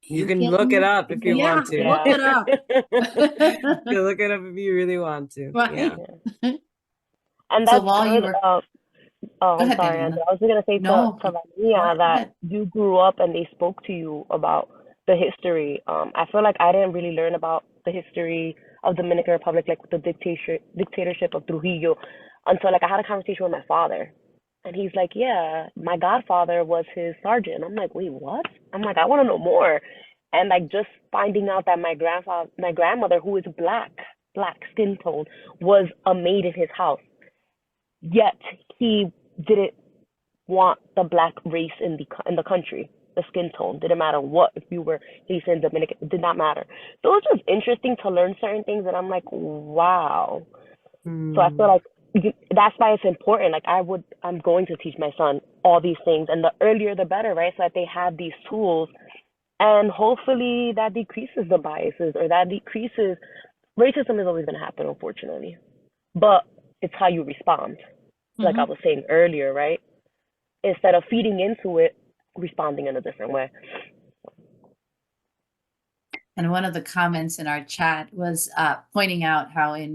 look it up if you want to. Look it up. You look it up if you really want to. Right. Yeah. And So that's while you good. were, I'm ahead, sorry, Daniela. Andrea. I was gonna say No, to go Vania that ahead. you grew up and they spoke to you about the history. I feel like I didn't really learn about the history of Dominican Republic, like the dictatorship of Trujillo, until like I had a conversation with my father, and he's like, "Yeah, my godfather was his sergeant." I'm like, "Wait, what?" I'm like, "I want to know more," and like just finding out that my grandmother, who is black skin tone, was a maid in his house. Yet he didn't want the black race in the country. The skin tone didn't matter what, if you were Haitian, Dominican, it did not matter. So it's just interesting to learn certain things, and I'm like, wow. So I feel like that's why it's important. Like I'm going to teach my son all these things, and the earlier the better, right? So that they have these tools, and hopefully that decreases the biases, or that decreases racism. Is always going to happen, unfortunately, but it's how you respond. Like I was saying earlier, right? Instead of feeding into it, responding in a different way. And one of the comments in our chat was pointing out how I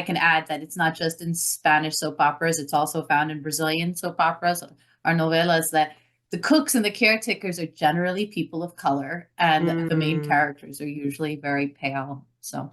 can add that it's not just in Spanish soap operas, it's also found in Brazilian soap operas, or novelas, that the cooks and the caretakers are generally people of color, and the main characters are usually very pale. So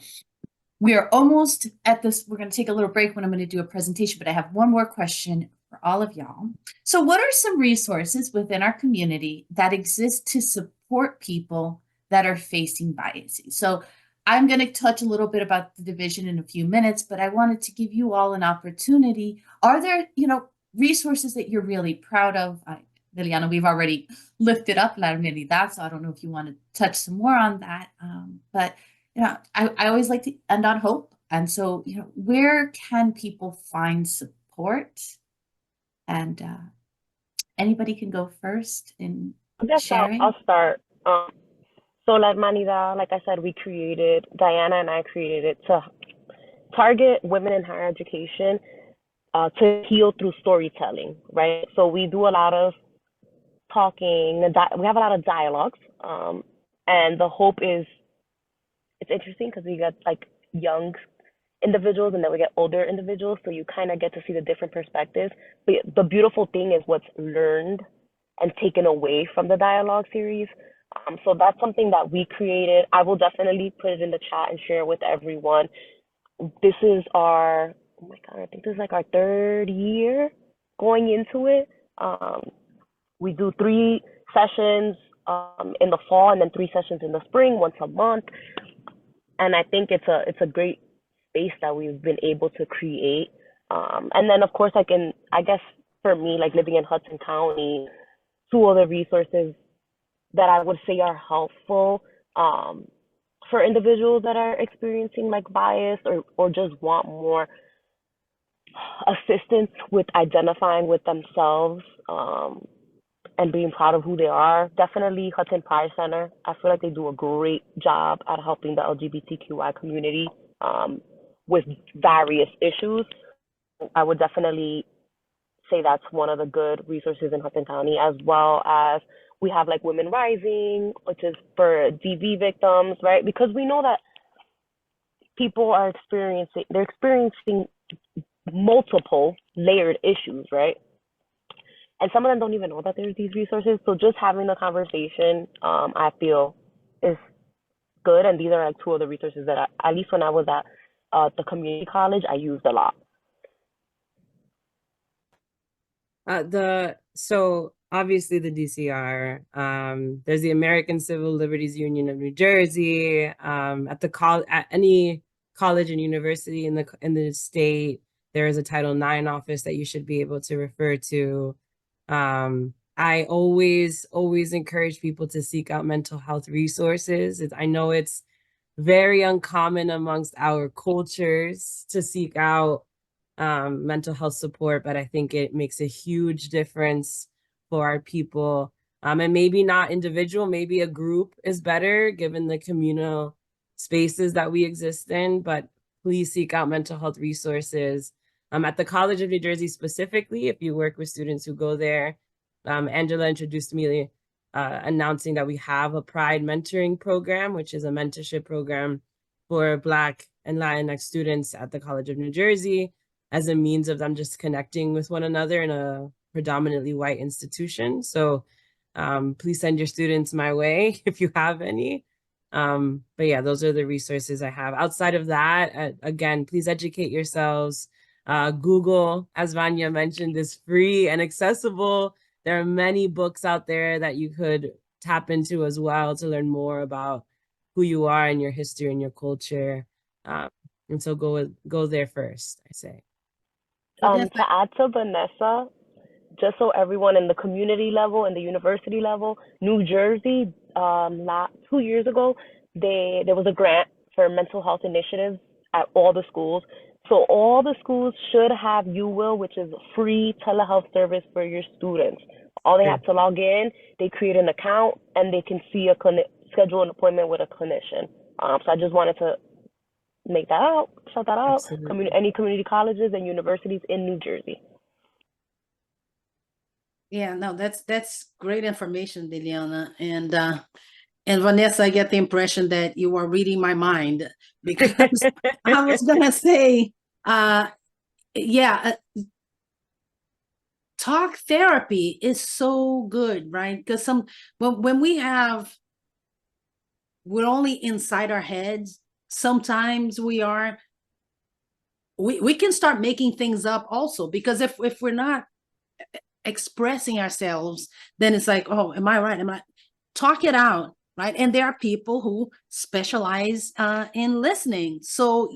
we are almost at this. We're going to take a little break when I'm going to do a presentation, but I have one more question for all of y'all. So what are some resources within our community that exist to support people that are facing biases? So I'm going to touch a little bit about the division in a few minutes, but I wanted to give you all an opportunity. Are there, resources that you're really proud of? Liliana, we've already lifted up La Humanidad, so I don't know if you want to touch some more on that. But I always like to end on hope. And so, where can people find support? And anybody can go first in I guess sharing. I'll start. So La Hermanidad, like I said, Diana and I created it to target women in higher education, to heal through storytelling, right? So we do a lot of talking, we have a lot of dialogues, and the hope is, it's interesting because we get like young individuals and then we get older individuals, so you kind of get to see the different perspectives. But the beautiful thing is what's learned and taken away from the dialogue series. So that's something that we created. I will definitely put it in the chat and share with everyone. This is oh my God, I think this is like our third year going into it. We do 3 sessions in the fall, and then 3 sessions in the spring, once a month. And I think it's a great space that we've been able to create. And then of course, I guess for me, like living in Hudson County, 2 other resources that I would say are helpful for individuals that are experiencing like bias, or just want more assistance with identifying with themselves, and being proud of who they are. Definitely Hudson Pride Center. I feel like they do a great job at helping the LGBTQI community. with various issues. I would definitely say that's one of the good resources in Hudson County, as well as we have like Women Rising, which is for DV victims, right? Because we know that people are experiencing multiple layered issues, right? And some of them don't even know that there's these resources. So just having the conversation, I feel is good. And these are like two of the resources that at least when I was at the community college, I used a lot. So obviously the DCR, there's the American Civil Liberties Union of New Jersey, at any college and university in the state, there is a Title IX office that you should be able to refer to. I always encourage people to seek out mental health resources. I know it's very uncommon amongst our cultures to seek out mental health support, but I think it makes a huge difference for our people. And maybe not individual, maybe a group is better given the communal spaces that we exist in, but please seek out mental health resources. At the College of New Jersey specifically, if you work with students who go there, Angela introduced me announcing that we have a Pride mentoring program, which is a mentorship program for Black and Latinx students at the College of New Jersey, as a means of them just connecting with one another in a predominantly white institution. So please send your students my way if you have any. But yeah, those are the resources I have. Outside of that, again, please educate yourselves. Google, as Vanya mentioned, is free and accessible. There are many books out there that you could tap into as well to learn more about who you are and your history and your culture. And so go there first, I say. To add to Vanessa, just so everyone in the community level and the university level, New Jersey, 2 years ago, there was a grant for mental health initiatives at all the schools. So all the schools should have UWIL, which is a free telehealth service for your students. All they have to log in, they create an account, and they can see schedule an appointment with a clinician. So I just wanted to shout that out. Any community colleges and universities in New Jersey. Yeah, no, that's great information, Liliana. And Vanessa, I get the impression that you are reading my mind, because I was gonna say, talk therapy is so good, right? Because when we're only inside our heads, sometimes we can start making things up also, because if we're not expressing ourselves, then it's like, oh, am I right? Talk it out, right? And there are people who specialize in listening. So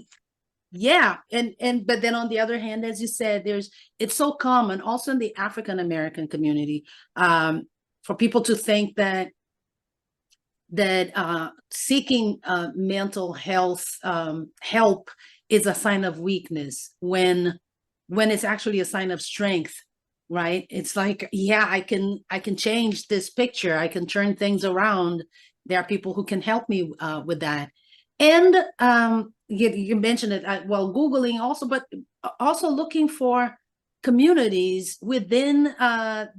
yeah, but then on the other hand, as you said, it's so common also in the African American community, for people to think that seeking mental health help is a sign of weakness, when it's actually a sign of strength, right? It's like, yeah, I can change this picture, I can turn things around. There are people who can help me with that. And you mentioned it, well, Googling also, but also looking for communities within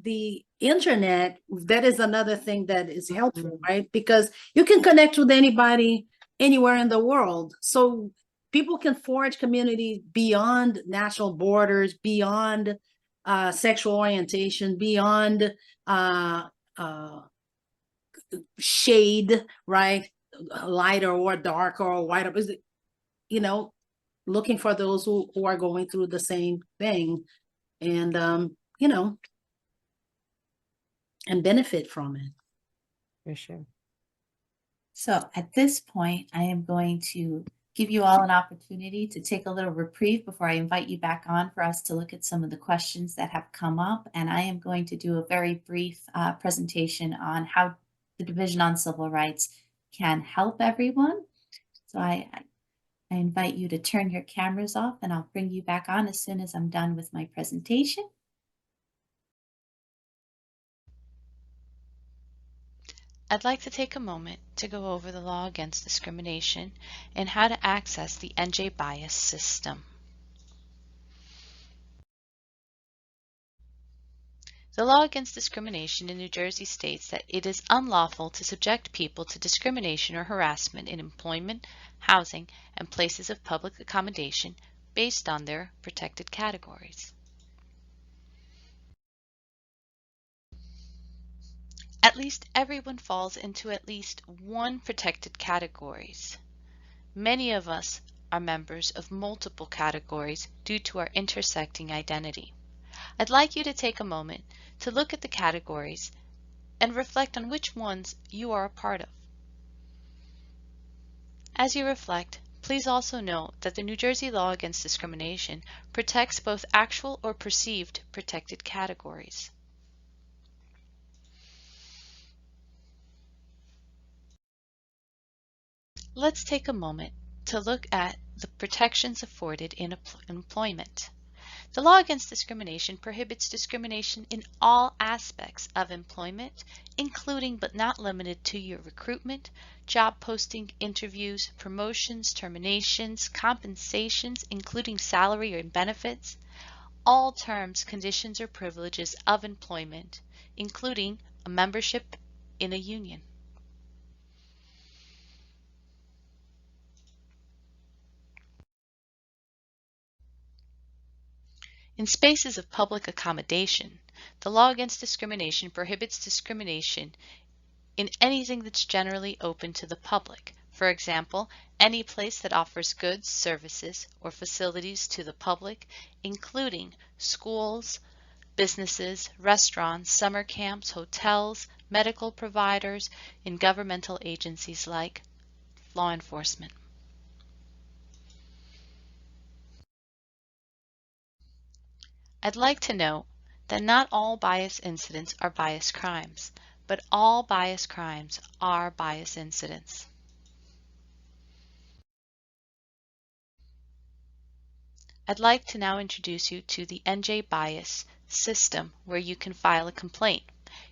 the internet. That is another thing that is helpful, right? Because you can connect with anybody anywhere in the world. So people can forge community beyond national borders, beyond sexual orientation, beyond shade, right? Lighter or darker or whiter, looking for those who are going through the same thing, and and benefit from it. For sure. So at this point, I am going to give you all an opportunity to take a little reprieve before I invite you back on for us to look at some of the questions that have come up. And I am going to do a very brief presentation on how the Division on Civil Rights can help everyone. So I invite you to turn your cameras off, and I'll bring you back on as soon as I'm done with my presentation. I'd like to take a moment to go over the law against discrimination and how to access the NJ bias system. The law against discrimination in New Jersey states that it is unlawful to subject people to discrimination or harassment in employment, housing, and places of public accommodation based on their protected categories. At least everyone falls into at least one protected categories. Many of us are members of multiple categories due to our intersecting identity. I'd like you to take a moment to look at the categories and reflect on which ones you are a part of. As you reflect, please also note that the New Jersey law against discrimination protects both actual or perceived protected categories. Let's take a moment to look at the protections afforded in employment. The law against discrimination prohibits discrimination in all aspects of employment, including but not limited to your recruitment, job posting, interviews, promotions, terminations, compensations, including salary and benefits, all terms, conditions, or privileges of employment, including a membership in a union. In spaces of public accommodation, the law against discrimination prohibits discrimination in anything that's generally open to the public. For example, any place that offers goods, services, or facilities to the public, including schools, businesses, restaurants, summer camps, hotels, medical providers, and governmental agencies like law enforcement. I'd like to note that not all bias incidents are bias crimes, but all bias crimes are bias incidents. I'd like to now introduce you to the NJ bias system where you can file a complaint.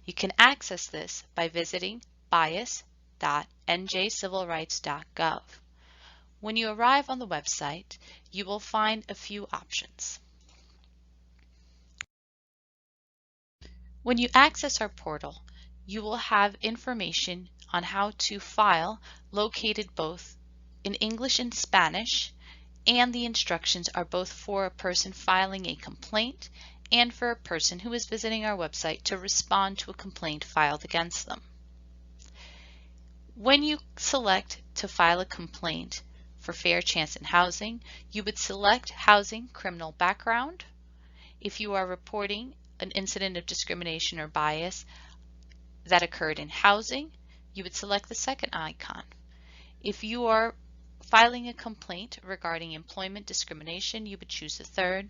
You can access this by visiting bias.njcivilrights.gov. When you arrive on the website, you will find a few options. When you access our portal, you will have information on how to file located both in English and Spanish, and the instructions are both for a person filing a complaint and for a person who is visiting our website to respond to a complaint filed against them. When you select to file a complaint for fair chance in housing, you would select housing criminal background. If you are reporting an incident of discrimination or bias that occurred in housing, you would select the second icon. If you are filing a complaint regarding employment discrimination, you would choose the third.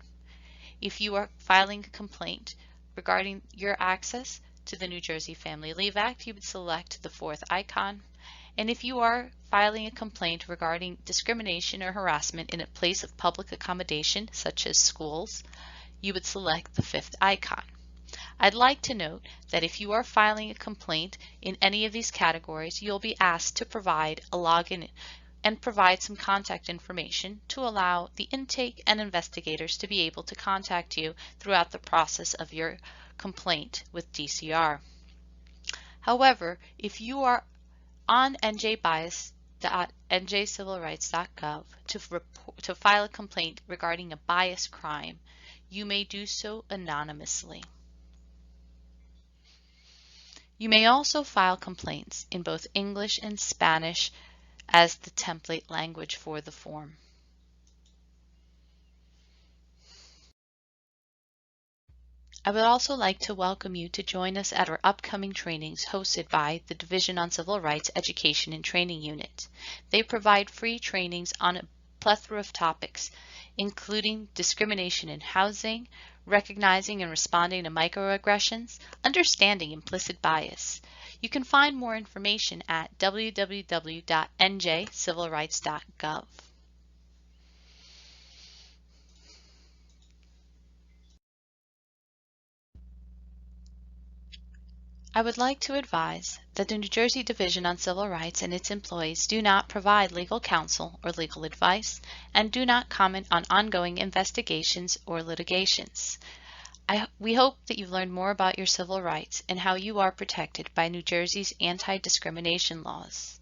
If you are filing a complaint regarding your access to the New Jersey Family Leave Act, you would select the fourth icon. And if you are filing a complaint regarding discrimination or harassment in a place of public accommodation, such as schools, you would select the fifth icon. I'd like to note that if you are filing a complaint in any of these categories, you'll be asked to provide a login and provide some contact information to allow the intake and investigators to be able to contact you throughout the process of your complaint with DCR. However, if you are on njbias.njcivilrights.gov to file a complaint regarding a bias crime, you may do so anonymously. You may also file complaints in both English and Spanish as the template language for the form. I would also like to welcome you to join us at our upcoming trainings hosted by the Division on Civil Rights Education and Training Unit. They provide free trainings on a plethora of topics, including discrimination in housing, recognizing and responding to microaggressions, understanding implicit bias. You can find more information at www.njcivilrights.gov. I would like to advise that the New Jersey Division on Civil Rights and its employees do not provide legal counsel or legal advice and do not comment on ongoing investigations or litigations. We hope that you've learned more about your civil rights and how you are protected by New Jersey's anti-discrimination laws.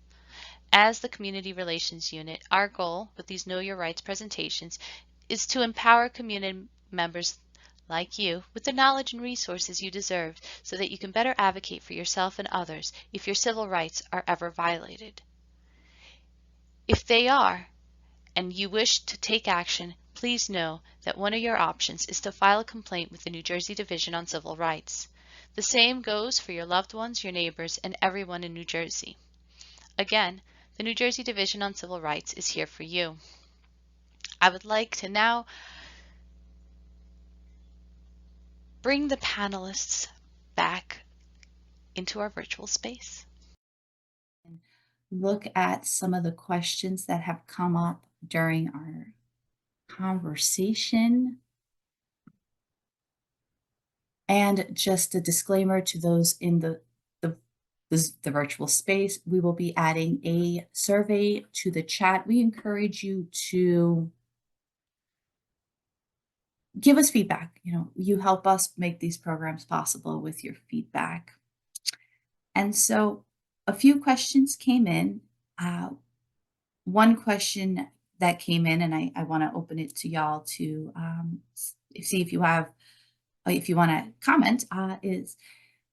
As the Community Relations Unit, our goal with these Know Your Rights presentations is to empower community members like you with the knowledge and resources you deserve so that you can better advocate for yourself and others if your civil rights are ever violated. If they are, and you wish to take action, please know that one of your options is to file a complaint with the New Jersey Division on Civil Rights. The same goes for your loved ones, your neighbors, and everyone in New Jersey. Again, the New Jersey Division on Civil Rights is here for you. I would like to now bring the panelists back into our virtual space. Look at some of the questions that have come up during our conversation. And just a disclaimer to those in the virtual space, we will be adding a survey to the chat. We encourage you to give us feedback. You help us make these programs possible with your feedback. And so a few questions came in. One question that came in, and I want to open it to y'all to see if you want to comment, is,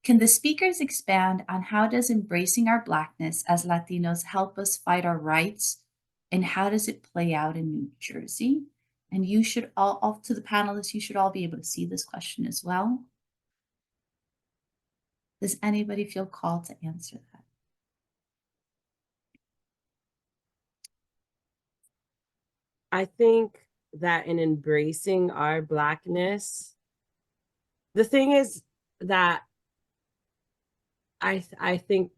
can the speakers expand on how does embracing our Blackness as Latinos help us fight our rights, and how does it play out in New Jersey? And you should all to the panelists, you should all be able to see this question as well. Does anybody feel called to answer that? I think that in embracing our Blackness, the thing is that I think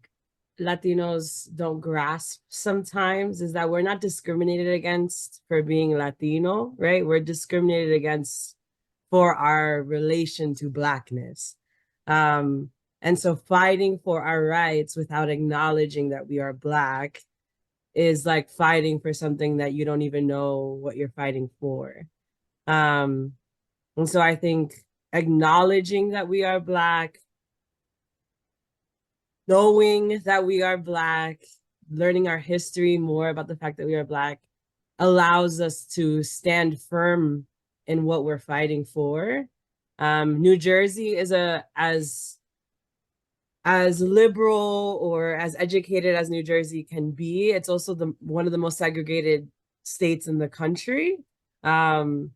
Latinos don't grasp sometimes is that we're not discriminated against for being Latino, right? We're discriminated against for our relation to Blackness. And so fighting for our rights without acknowledging that we are Black is like fighting for something that you don't even know what you're fighting for. And so I think acknowledging that we are Black, knowing that we are Black, learning our history more about the fact that we are Black allows us to stand firm in what we're fighting for. New Jersey is as liberal or as educated as New Jersey can be. It's also one of the most segregated states in the country. In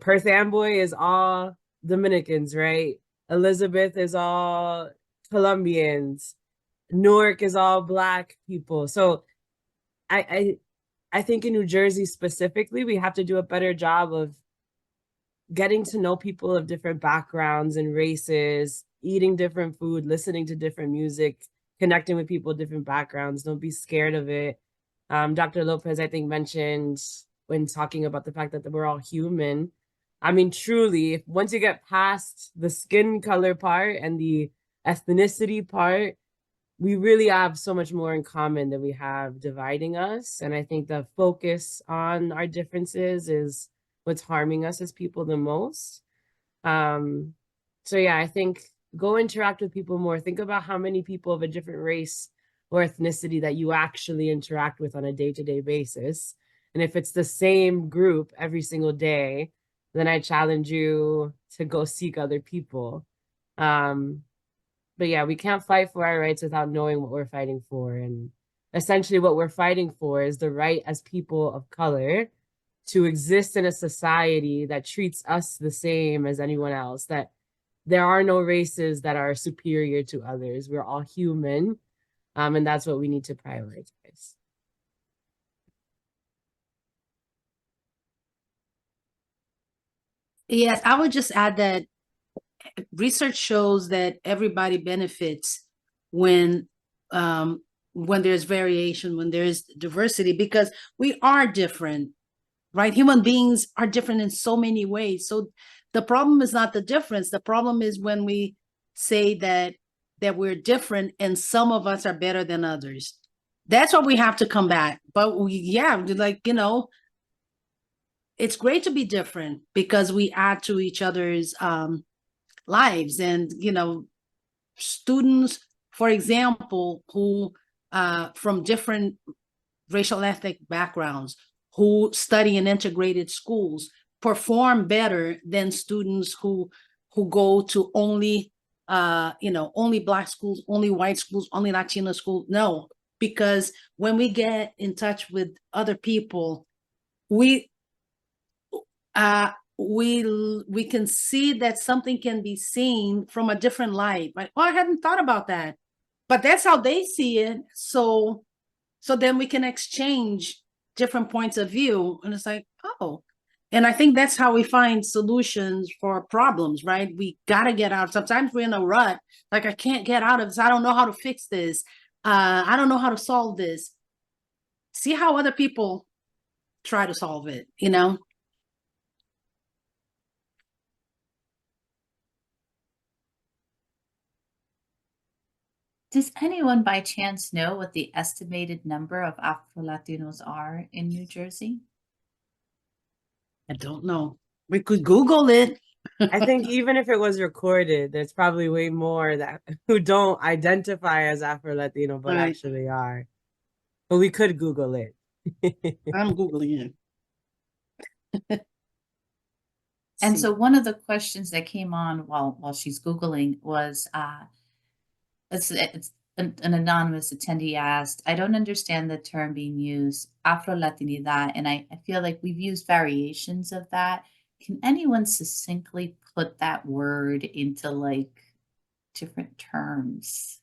Perth Amboy is all Dominicans, right? Elizabeth is all Colombians. Newark is all Black people. So I think in New Jersey specifically, we have to do a better job of getting to know people of different backgrounds and races, eating different food, listening to different music, connecting with people with different backgrounds. Don't be scared of it. Dr. Lopez, I think, mentioned when talking about the fact that we're all human. I mean, truly, once you get past the skin color part and the ethnicity part, we really have so much more in common than we have dividing us. And I think the focus on our differences is what's harming us as people the most. So yeah, I think go interact with people more. Think about how many people of a different race or ethnicity that you actually interact with on a day-to-day basis. And if it's the same group every single day, then I challenge you to go seek other people. But yeah, we can't fight for our rights without knowing what we're fighting for. And essentially what we're fighting for is the right as people of color to exist in a society that treats us the same as anyone else, that there are no races that are superior to others. We're all human, and that's what we need to prioritize. Yes, I would just add that research shows that everybody benefits when there's variation, when there's diversity, because we are different, right? Human beings are different in so many ways. So the problem is not the difference. The problem is when we say that that we're different and some of us are better than others. That's what we have to combat. But it's great to be different because we add to each other's lives. And, students, for example, who from different racial ethnic backgrounds, who study in integrated schools, perform better than students who go to only only Black schools, only white schools, only Latino schools. No, because when we get in touch with other people, we can see that something can be seen from a different light. Like, oh, I hadn't thought about that, but that's how they see it. So then we can exchange different points of view, and it's like, oh. And I think that's how we find solutions for problems, right? We got to get out. Sometimes we're in a rut, like, I can't get out of this. I don't know how to fix this. I don't know how to solve this. See how other people try to solve it, Does anyone by chance know what the estimated number of Afro-Latinos are in New Jersey? I don't know. We could Google it. I think even if it was recorded, there's probably way more that who don't identify as Afro-Latino, but Right. actually are. But we could Google it. I'm Googling it. And See. so one of the questions that came on while she's Googling was, it's an anonymous attendee asked, I don't understand the term being used, Afro-Latinidad, and I feel like we've used variations of that. Can anyone succinctly put that word into like different terms?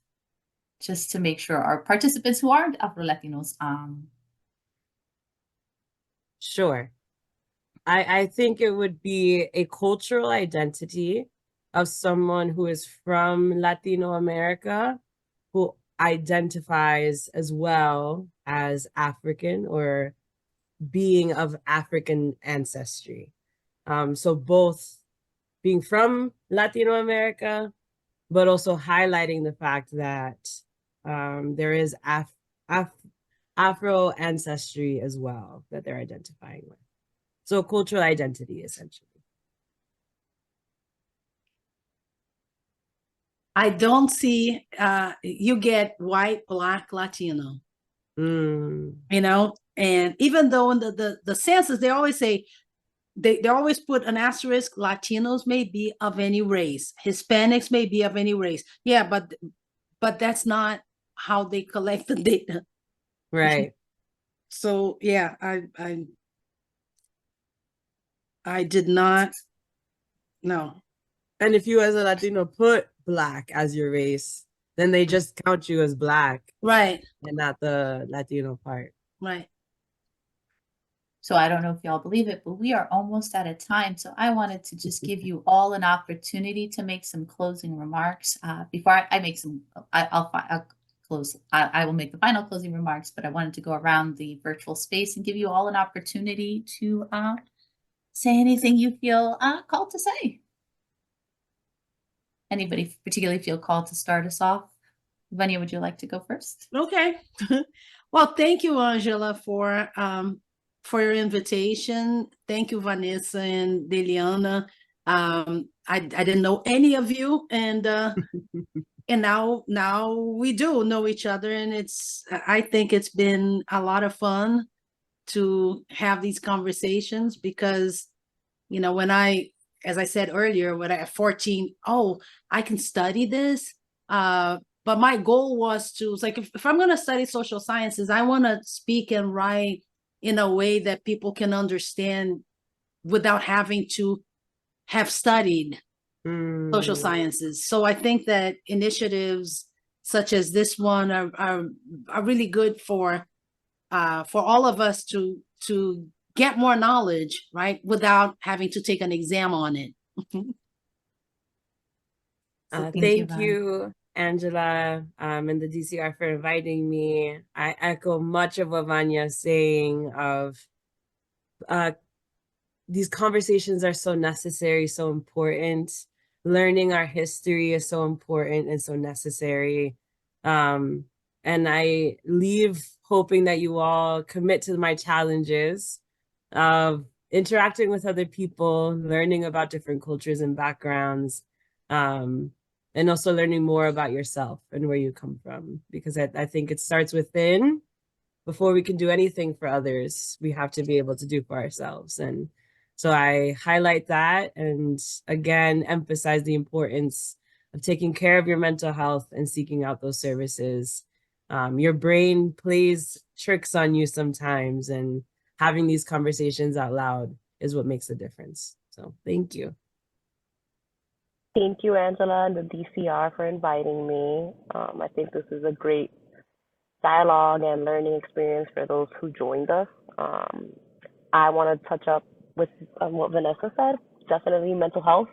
Just to make sure our participants who aren't Afro-Latinos, Sure. I think it would be a cultural identity of someone who is from Latino America, who identifies as well as African or being of African ancestry. So both being from Latino America, but also highlighting the fact that there is Afro ancestry as well that they're identifying with. So cultural identity, essentially. I don't see, you get white, Black, Latino, Mm. and even though in the census, they always say, they always put an asterisk, Latinos may be of any race, Hispanics may be of any race. Yeah, but that's not how they collect the data. Right. So yeah, I did not, no. And if you as a Latino put Black as your race, then they just count you as Black. Right. And not the Latino part. Right. so I don't know if y'all believe it, but we are almost out of time. So I wanted to just give you all an opportunity to make some closing remarks. Before I make some, I'll close. I will make the final closing remarks, but I wanted to go around the virtual space and give you all an opportunity to say anything you feel called to say. Anybody particularly feel called to start us off? Vanya, would you like to go first? Okay. Well, thank you, Angela, for your invitation. Thank you, Vanessa and Deliana. I didn't know any of you, and now we do know each other, and I think it's been a lot of fun to have these conversations because, when as I said earlier, when I at 14, I can study this. But my goal was to, it's like, if I'm going to study social sciences, I want to speak and write in a way that people can understand without having to have studied social sciences. So I think that initiatives such as this one are really good for all of us to get more knowledge, right, without having to take an exam on it. Thank you, Angela, and the DCR for inviting me. I echo much of what Vanya's saying of these conversations are so necessary, so important. learning our history is so important and so necessary. And I leave hoping that you all commit to my challenges of interacting with other people, learning about different cultures and backgrounds, and also learning more about yourself and where you come from. Because I think it starts within. Before we can do anything for others, we have to be able to do for ourselves. And so I highlight that and again emphasize the importance of taking care of your mental health and seeking out those services. Your brain plays tricks on you sometimes, and having these conversations out loud is what makes a difference. So thank you. Thank you, Angela and the DCR, for inviting me. I think this is a great dialogue and learning experience for those who joined us. I want to touch up with what Vanessa said. Definitely mental health.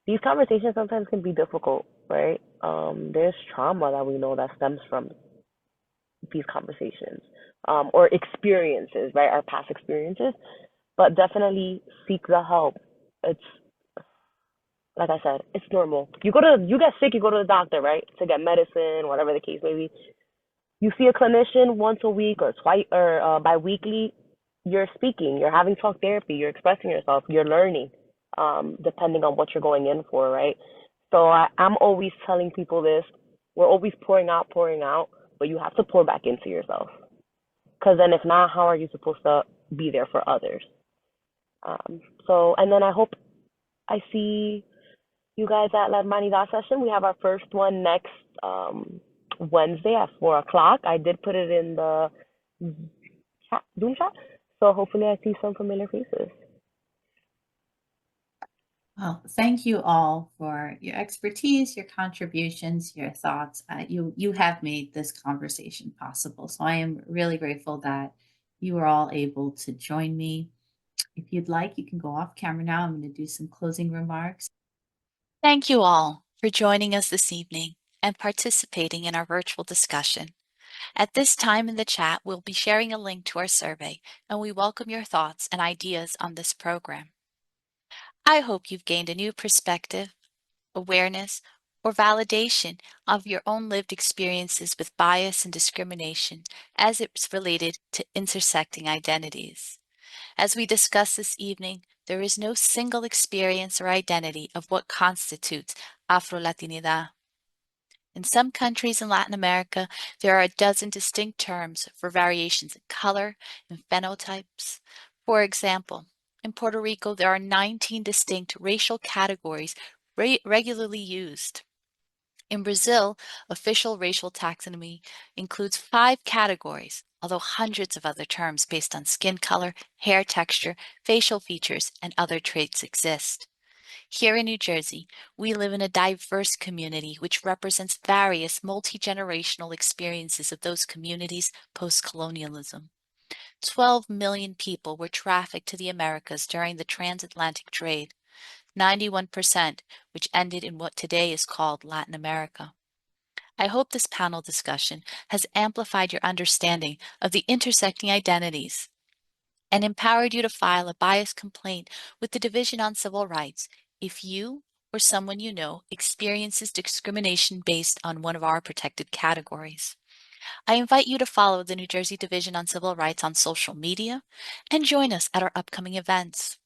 These conversations sometimes can be difficult, right? There's trauma that we know that stems from these conversations, or experiences, right? Our past experiences, but definitely seek the help. It's like I said, it's normal. You get sick, you go to the doctor, right? To get medicine, whatever the case may be. You see a clinician once a week or twice or bi-weekly. You're speaking, you're having talk therapy, you're expressing yourself, you're learning, depending on what you're going in for, right? So I'm always telling people this. We're always pouring out, but you have to pour back into yourself. Because then if not, how are you supposed to be there for others? And then I hope I see you guys at La Hermanidad session. We have our first one next Wednesday at 4 o'clock. I did put it in the Zoom chat. So hopefully I see some familiar faces. Well, thank you all for your expertise, your contributions, your thoughts. You have made this conversation possible. So I am really grateful that you were all able to join me. If you'd like, you can go off camera now. I'm going to do some closing remarks. Thank you all for joining us this evening and participating in our virtual discussion. At this time in the chat, we'll be sharing a link to our survey, and we welcome your thoughts and ideas on this program. I hope you've gained a new perspective, awareness, or validation of your own lived experiences with bias and discrimination as it's related to intersecting identities. As we discuss this evening, there is no single experience or identity of what constitutes Afro-Latinidad. In some countries in Latin America, there are a dozen distinct terms for variations in color and phenotypes. For example, in Puerto Rico, there are 19 distinct racial categories regularly used. In Brazil, official racial taxonomy includes 5 categories, although hundreds of other terms based on skin color, hair texture, facial features, and other traits exist. Here in New Jersey, we live in a diverse community which represents various multi-generational experiences of those communities post-colonialism. 12 million people were trafficked to the Americas during the transatlantic trade, 91%, which ended in what today is called Latin America. I hope this panel discussion has amplified your understanding of the intersecting identities and empowered you to file a bias complaint with the Division on Civil Rights if you or someone you know experiences discrimination based on one of our protected categories. I invite you to follow the New Jersey Division on Civil Rights on social media and join us at our upcoming events.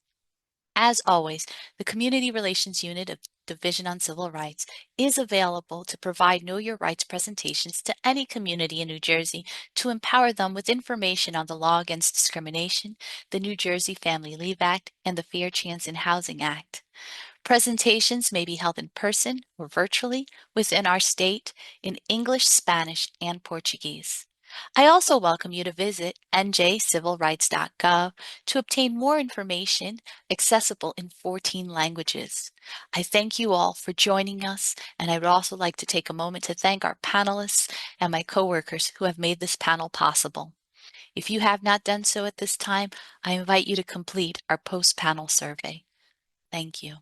As always, the Community Relations Unit of Division on Civil Rights is available to provide Know Your Rights presentations to any community in New Jersey to empower them with information on the law against discrimination, the New Jersey Family Leave Act, and the Fair Chance in Housing Act. Presentations may be held in person or virtually within our state in English, Spanish, and Portuguese. I also welcome you to visit njcivilrights.gov to obtain more information accessible in 14 languages. I thank you all for joining us, and I would also like to take a moment to thank our panelists and my coworkers who have made this panel possible. If you have not done so at this time, I invite you to complete our post-panel survey. Thank you.